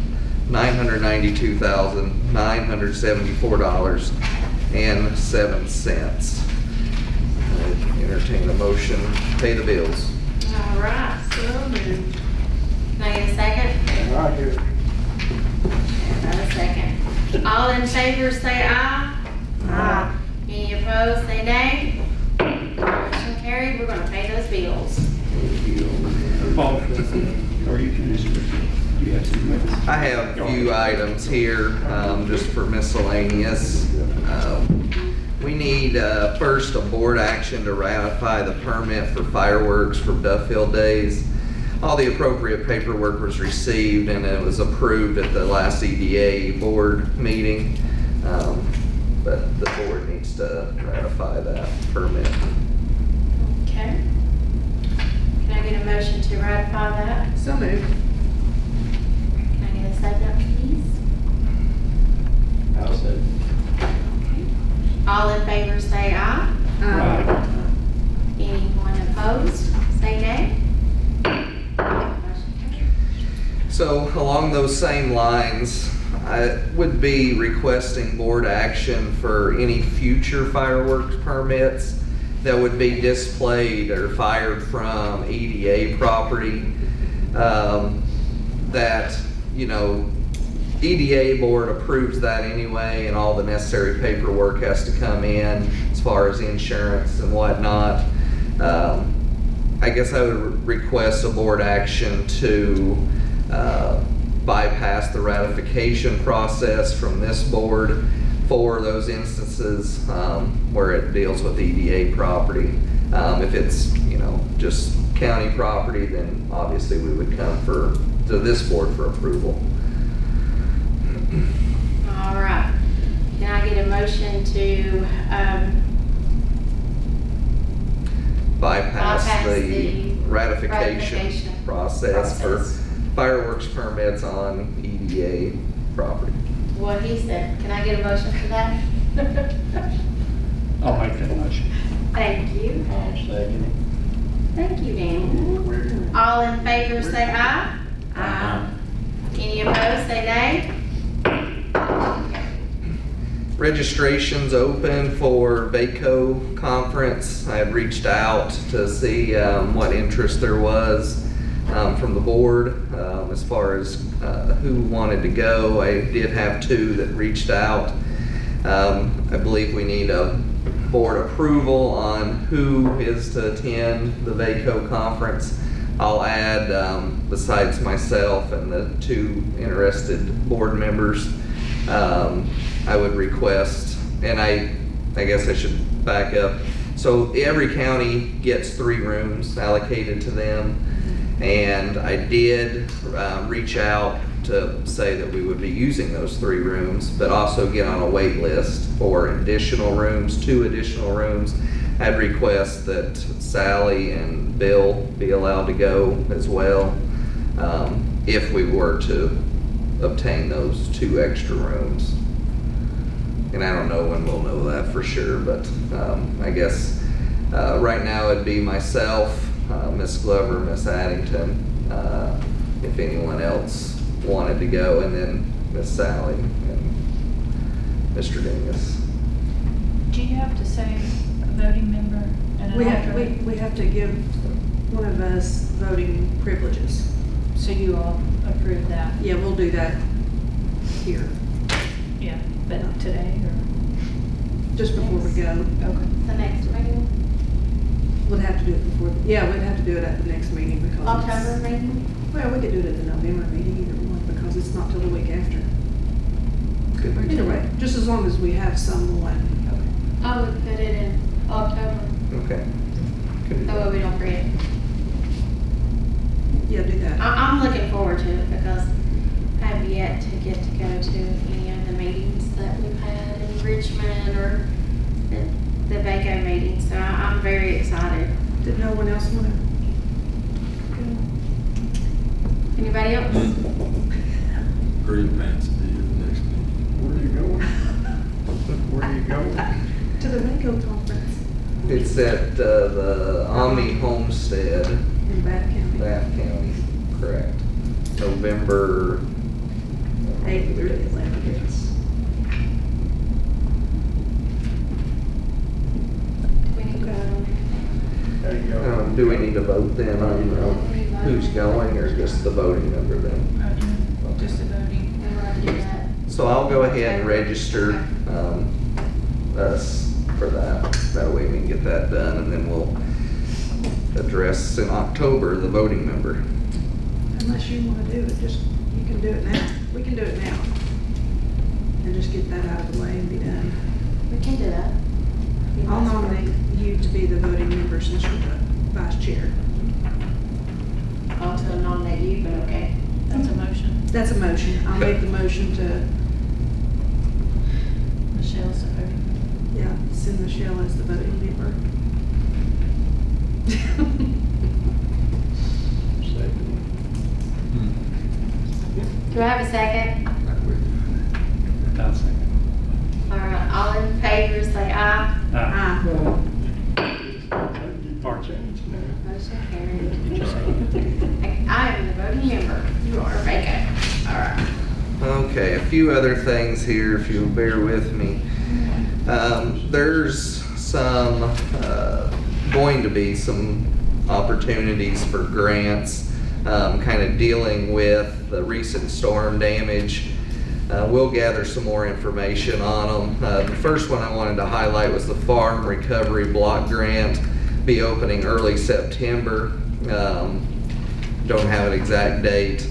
S9: $992,974.07. Entertain a motion to pay the bills.
S2: All right, so moved. Can I get a second?
S1: Right here.
S2: About a second. All in favor, say aye. Aye. Any opposed, say nay. Motion carried. We're gonna pay those bills.
S9: Thank you.
S4: Paul, or you can just, you have some minutes.
S9: I have a few items here, just for miscellaneous. We need, first, a board action to ratify the permit for fireworks for Duffield Days. All the appropriate paperwork was received and it was approved at the last EDA board meeting. But the board needs to ratify that permit.
S2: Okay. Can I get a motion to ratify that?
S10: So moved.
S2: Can I get a second, please?
S1: I'll say.
S2: All in favor, say aye. Anyone opposed, say nay. Motion carried.
S9: So along those same lines, I would be requesting board action for any future fireworks permits that would be displayed or fired from EDA property. That, you know, EDA board approves that anyway, and all the necessary paperwork has to come in as far as insurance and whatnot. I guess I would request a board action to bypass the ratification process from this board for those instances where it deals with EDA property. If it's, you know, just county property, then obviously we would come to this board for approval.
S2: All right. Can I get a motion to
S9: Bypass the
S2: the
S9: ratification process for fireworks permits on EDA property.
S2: What he said. Can I get a motion for that?
S4: I'll make that motion.
S2: Thank you.
S3: I'll second
S2: Thank you, Dan. All in favor say aye. Aye. Any opposed say nay.
S9: Registration's open for VACO conference. I had reached out to see what interest there was from the board as far as who wanted to go. I did have 2 that reached out. I believe we need a board approval on who is to attend the VACO conference. I'll add, besides myself and the 2 interested board members, I would request, and I guess I should back up. So every county gets 3 rooms allocated to them, and I did reach out to say that we would be using those 3 rooms, but also get on a wait list for additional rooms, 2 additional rooms. I'd request that Sally and Bill be allowed to go as well, if we were to obtain those 2 extra rooms. And I don't know when we'll know that for sure, but I guess right now it'd be myself, Miss Glover, Miss Addington, if anyone else wanted to go, and then Miss Sally and Mr. Dingus.
S11: Do you have to say a voting member and an alternate?
S10: We have to give one of us voting privileges.
S11: So you all approve that?
S10: Yeah, we'll do that here,
S11: Yeah, but today or?
S10: just before we go.
S11: Okay.
S2: The next meeting,
S10: We'll have to do it before, yeah, we'd have to do it at the next meeting because it's.
S2: October meeting.
S10: Well, we could do it at the November meeting, either one, because it's not till the week after.
S9: Good.
S10: Either way, just as long as we have someone.
S2: I would put it in October,
S9: Okay.
S2: that way we don't forget.
S10: Yeah, do that.
S2: I'm looking forward to it because I have yet to get to go to any of the meetings that we've had in Richmond or the VACO meeting, so I'm very excited.
S10: Did no one else want to?
S2: Anybody else?
S13: Green pants be the next meeting.
S3: Where are you going? Where are you going?
S10: To the VACO conference
S9: It's at the Omni Homestead,
S10: in Bath County.
S9: Bath County, correct. November
S10: 8th through the 11th.
S9: Yes.
S2: We need to vote on
S3: There you go.
S9: Do we need to vote then on who's going, or just the voting member then?
S11: Voting, just a voting.
S2: it, and we'll have to do that.
S9: So I'll go ahead and register us for that. That way we can get that done, and then we'll address in October the voting member.
S10: Unless you want to do it, just, you can do it now. We can do it now. And just get that out of the way and be done.
S2: We can do that.
S10: I'll nominate you to be the voting member since you're the vice chair.
S2: I'll to nominate you, but okay.
S11: That's a motion.
S10: That's a motion. I'll make the motion to,
S11: Michelle's the voting member.
S10: yeah, send Michelle as the voting member.
S2: Do I have a second?
S4: I'll second.
S2: All right, all in favor say aye.
S10: Aye.
S4: Or change now.
S2: Motion carried. I am the voting member. You are VACO. All right.
S9: Okay, a few other things here, if you'll bear with me. There's going to be some opportunities for grants, kind of dealing with the recent storm damage. We'll gather some more information on them. The first one I wanted to highlight was the Farm Recovery Block Grant, be opening early September. Don't have an exact date.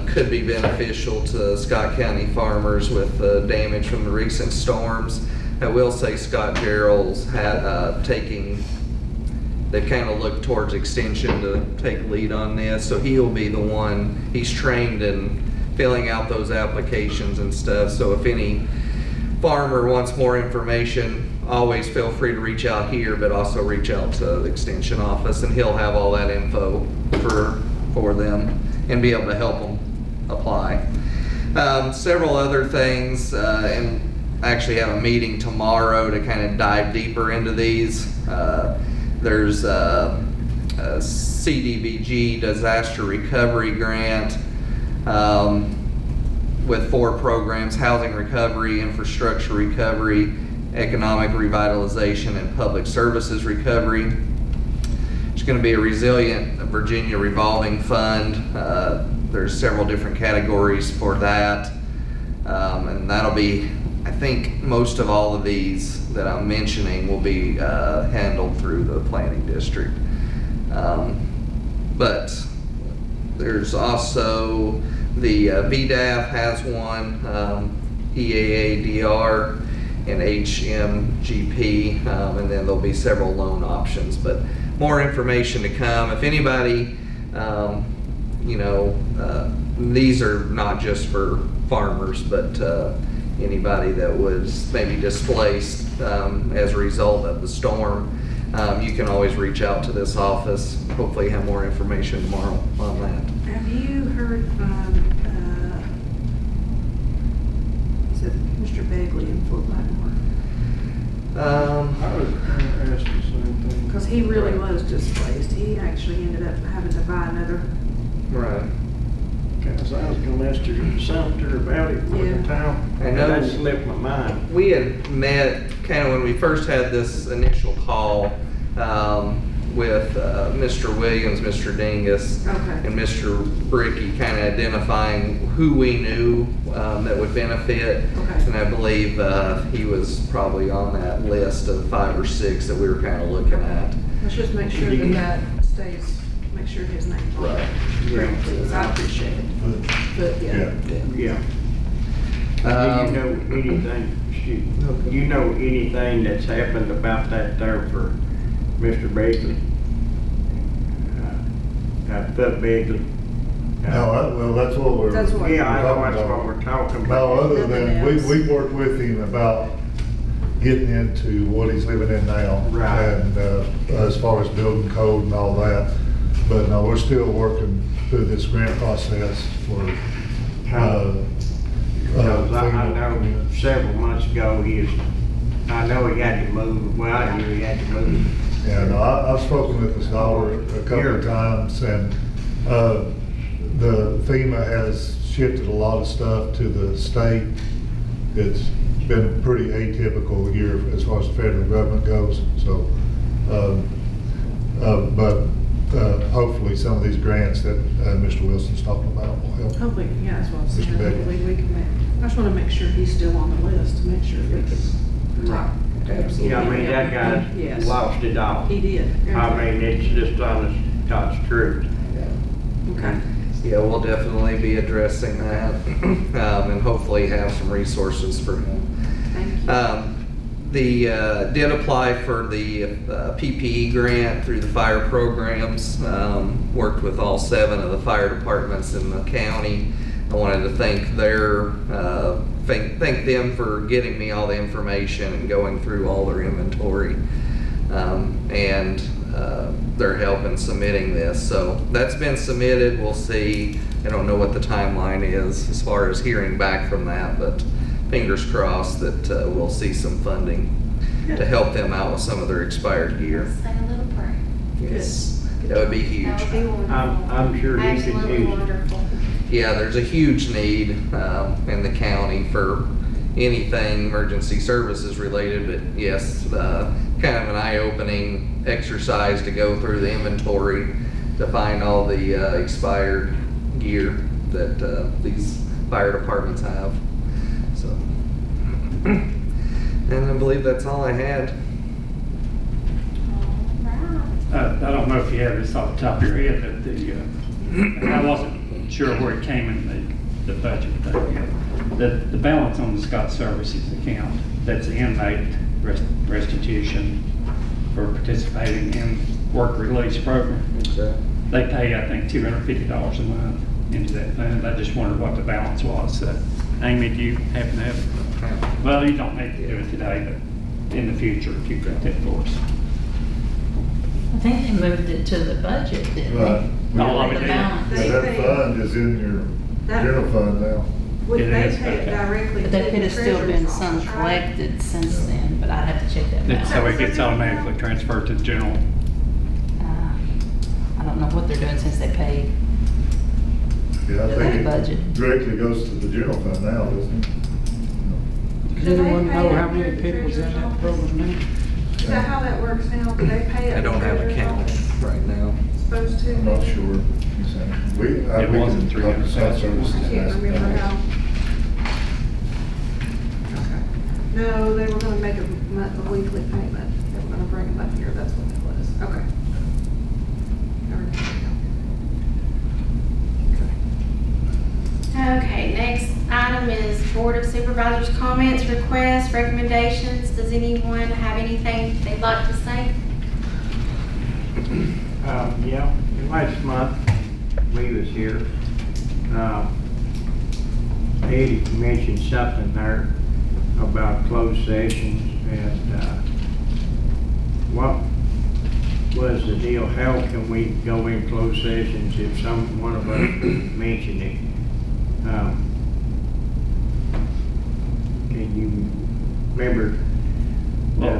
S9: Could be beneficial to Scott County farmers with the damage from the recent storms. I will say Scott Gerald's they've kind of looked towards Extension to take lead on this, so he'll be the one. He's trained in filling out those applications and stuff, so if any farmer wants more information, always feel free to reach out here, but also reach out to the Extension office, and he'll have all that info for them. and be able to help them apply. Several other things, and I actually have a meeting tomorrow to kind of dive deeper into these. There's a CDBG disaster recovery grant with 4 programs: housing recovery, infrastructure recovery, economic revitalization, and public services recovery. It's going to be a Resilient Virginia revolving fund. There's several different categories for that, and that'll be, I think most of all of these that I'm mentioning will be handled through the planning district. But there's also the VDAF has one, EAADR and HMGP, and then there'll be several loan options, but more information to come. If anybody, these are not just for farmers, but anybody that was maybe displaced as a result of the storm, you can always reach out to this office. Hopefully have more information tomorrow on that.
S10: Have you heard from, is it Mr. Begley in Fort Blackmore?
S3: I was gonna ask the same thing.
S10: Because he really was displaced. He actually ended up having to buy another.
S9: Right.
S3: Cause I was gonna ask her something about it for
S10: Yeah.
S3: the town.
S9: I know.
S3: That slipped my mind.
S9: We had met kind of when we first had this initial call with Mr. Williams, Mr. Dingus,
S10: Okay.
S9: and Mr. Bricky, kind of identifying who we knew that would benefit.
S10: Okay.
S9: And I believe he was probably on that list of 5 or 6 that we were kind of looking at.
S10: Let's just make sure that stays, make sure his name's on it.
S9: Right.
S10: Great, please. I appreciate it. But, yeah.
S3: Yeah. Do you know anything,
S9: Okay.
S3: you know anything that's happened about that there for Mr. Begley? Bud Begley?
S8: Well, that's what we're.
S10: That's what-
S3: Yeah, I know
S8: talking
S3: that's
S8: about.
S3: what we're talking
S8: No,
S3: about.
S8: other than,
S10: Nothing else.
S8: we've worked with him about getting into what he's living in now.
S3: Right.
S8: And, as far as building code and all that. But no, we're still working through this grant process for,
S3: Because I know several months ago, I know he had to move, well, I knew he had to move.
S8: Yeah, no, I've spoken with his daughter a couple of times, and the FEMA has shifted a lot of stuff to the state. It's been a pretty atypical year as far as the federal government goes, so, but hopefully some of these grants that Mr. Wilson's talking about will help.
S10: Hopefully, yeah, that's what I'm saying.
S8: Mr. Begley.
S10: Hopefully we can I just want to make sure he's still on the list, to make sure we can talk.
S3: Yeah, I mean, that guy
S10: Yes.
S3: lost it all.
S10: He did.
S3: I mean, it's just honest God's truth.
S10: Okay.
S9: Yeah, we'll definitely be addressing that and hopefully have some resources for him.
S10: Thank you.
S9: Did apply for the PPE grant through the fire programs. Worked with all 7 of the fire departments in the county. I wanted to thank thank them for getting me all the information and going through all their inventory and their help in submitting this. So that's been submitted. We'll see. I don't know what the timeline is as far as hearing back from that, but fingers crossed that we'll see some funding to help them out with some of their expired gear.
S2: Say a little prayer.
S9: Yes, that would be huge.
S2: That would be wonderful.
S3: I'm sure he could
S2: Absolutely
S3: use it.
S2: wonderful.
S9: Yeah, there's a huge need in the county for anything emergency services related, but yes, kind of an eye-opening exercise to go through the inventory to find all the expired gear that these fire departments have. So, and I believe that's all I had.
S2: All right.
S4: I don't know if you have this off the top of your head, but I wasn't sure where it came in the budget. The balance on the Scott Services account, that's the inmate restitution for participating in work release program.
S9: Okay.
S4: They pay, I think, $250 a month into that fund. I just wondered what the balance was. Amy, do you happen to have it? Well, you don't need to do it today, but in the future, if you could that for us.
S12: I
S14: think they moved it to the budget, didn't
S8: Right.
S14: they?
S4: All of it
S14: The
S4: did.
S14: balance.
S10: They
S8: That
S10: pay-
S8: fund is in your
S10: That-
S8: general fund now.
S10: Would
S4: It
S10: they
S4: is,
S10: pay it
S4: okay.
S10: directly to
S14: But
S10: the
S14: there could have still been
S10: treasurer's
S14: some
S10: office, right?
S14: collected since then, but I'd have to check that
S4: It's-
S14: out.
S4: So it gets automatically transferred to the general.
S14: I don't know what they're doing since they paid.
S8: Yeah, I
S14: The
S8: think
S14: budget.
S8: it directly goes to the general fund now, doesn't it?
S5: Does anyone know how many people's in that program now?
S10: Is that how that works now? Do they pay it?
S9: I don't have a count right now.
S10: Supposed to?
S8: I'm not sure. We
S4: It
S8: can
S4: wasn't
S8: talk to South Services.
S10: I
S8: and
S10: can't
S8: ask
S10: remember
S8: them.
S10: how. No, they were gonna make a weekly payment. They were gonna bring them up here, that's what it was. Okay.
S2: Okay, next item is Board of Supervisors comments, requests, recommendations. Does anyone have anything they'd like to say?
S3: Yeah, last month, we was here. Eddie mentioned something there about closed sessions, and what was the deal? How can we go in closed sessions if one of us mentioned it? Can you remember?
S4: Well,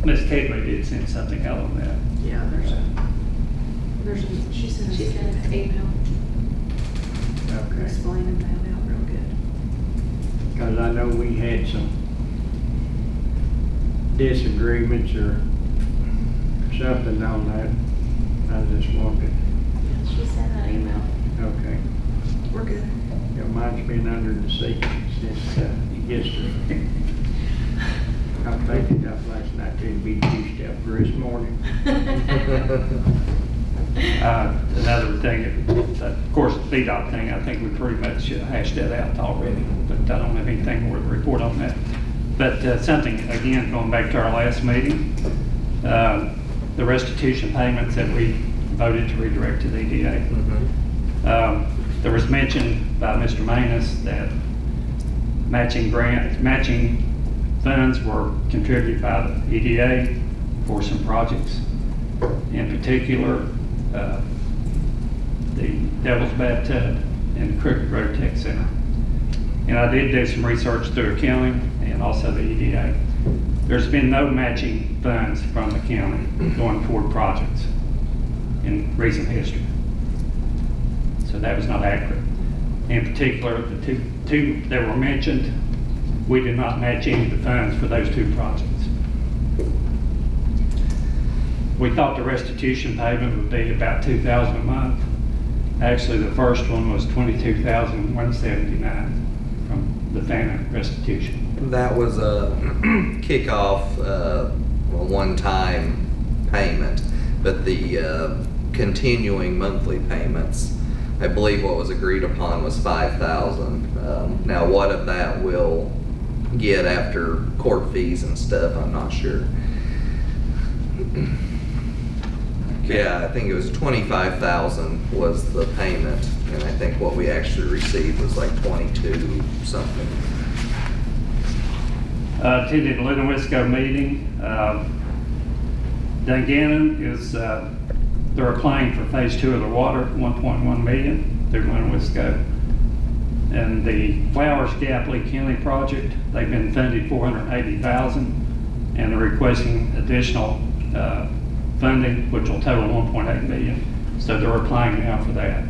S4: Ms. Kegley did send something out on that.
S10: Yeah, she sent us an email
S3: Okay.
S10: explaining that out real good.
S3: Because I know we had some disagreements or something on that. I just wanted,
S2: She sent an email.
S3: okay.
S10: We're good.
S3: Yeah, mine's been under the seat since yesterday. I picked it up last night, didn't be juiced up for this morning.
S4: Another thing, of course, the VDOT thing, I think we pretty much hashed that out already, but I don't have anything more to report on that. But something, again, going back to our last meeting, the restitution payments that we voted to redirect to the EDA. There was mention by Mr. Manus that matching funds were contributed by the EDA for some projects. In particular, the Devil's Bathtub and the Crooked Road Tech Center. And I did do some research through accounting and also the EDA. There's been no matching funds from the county going toward projects in recent history. So that was not accurate. In particular, the two that were mentioned, we did not match any of the funds for those two projects. We thought the restitution payment would be about $2,000 a month. Actually, the first one was $22,179 from the family restitution.
S9: That was a kickoff, one-time payment, but the continuing monthly payments, I believe what was agreed upon was $5,000. Now, what of that we'll get after court fees and stuff, I'm not sure. Yeah, I think it was 25,000 was the payment, and I think what we actually received was like 22 something.
S4: Attended the Lenowisco meeting. Dungannon is, they're applying for phase 2 of the water, 1.1 million through Lenowisco. And the Flowers Gap Lee County project, they've been funded $480,000, and they're requesting additional funding, which will total $1.8 million. So they're applying now for that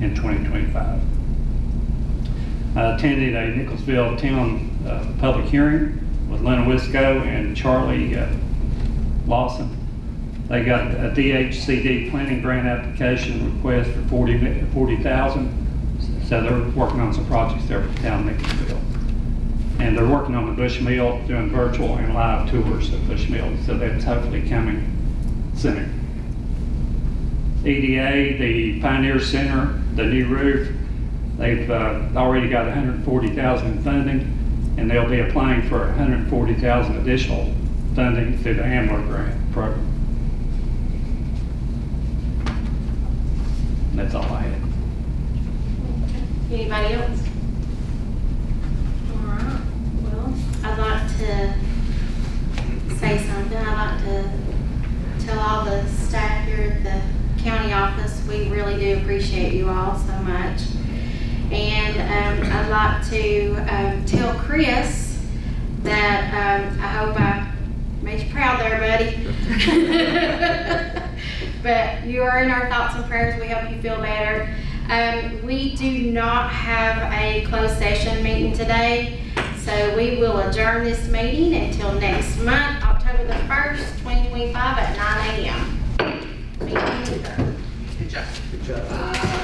S4: in 2025. I attended a Nicholsville town public hearing with Lenowisco and Charlie Lawson. They got a DHCD planning grant application request for $40,000. So they're working on some projects there for the town of Nicholsville. And they're working on the Bush Mill, doing virtual and live tours of Bush Mill. So that's hopefully coming soon. EDA, the Pioneer Center, the new roof, they've already got $140,000 in funding, and they'll be applying for $140,000 additional funding through the AMLR grant program. And that's all I had.
S2: Anybody else? All right, well, I'd like to say something. I'd like to tell all the We really do appreciate you all so much. And I'd like to tell Chris that I hope I made you proud there, buddy. But you are in our thoughts and prayers. We hope you feel better. We do not have a closed session meeting today, so we will adjourn this meeting until next month, October the 1st, 2025 at 9 a.m. Meeting adjourned.
S9: Good job.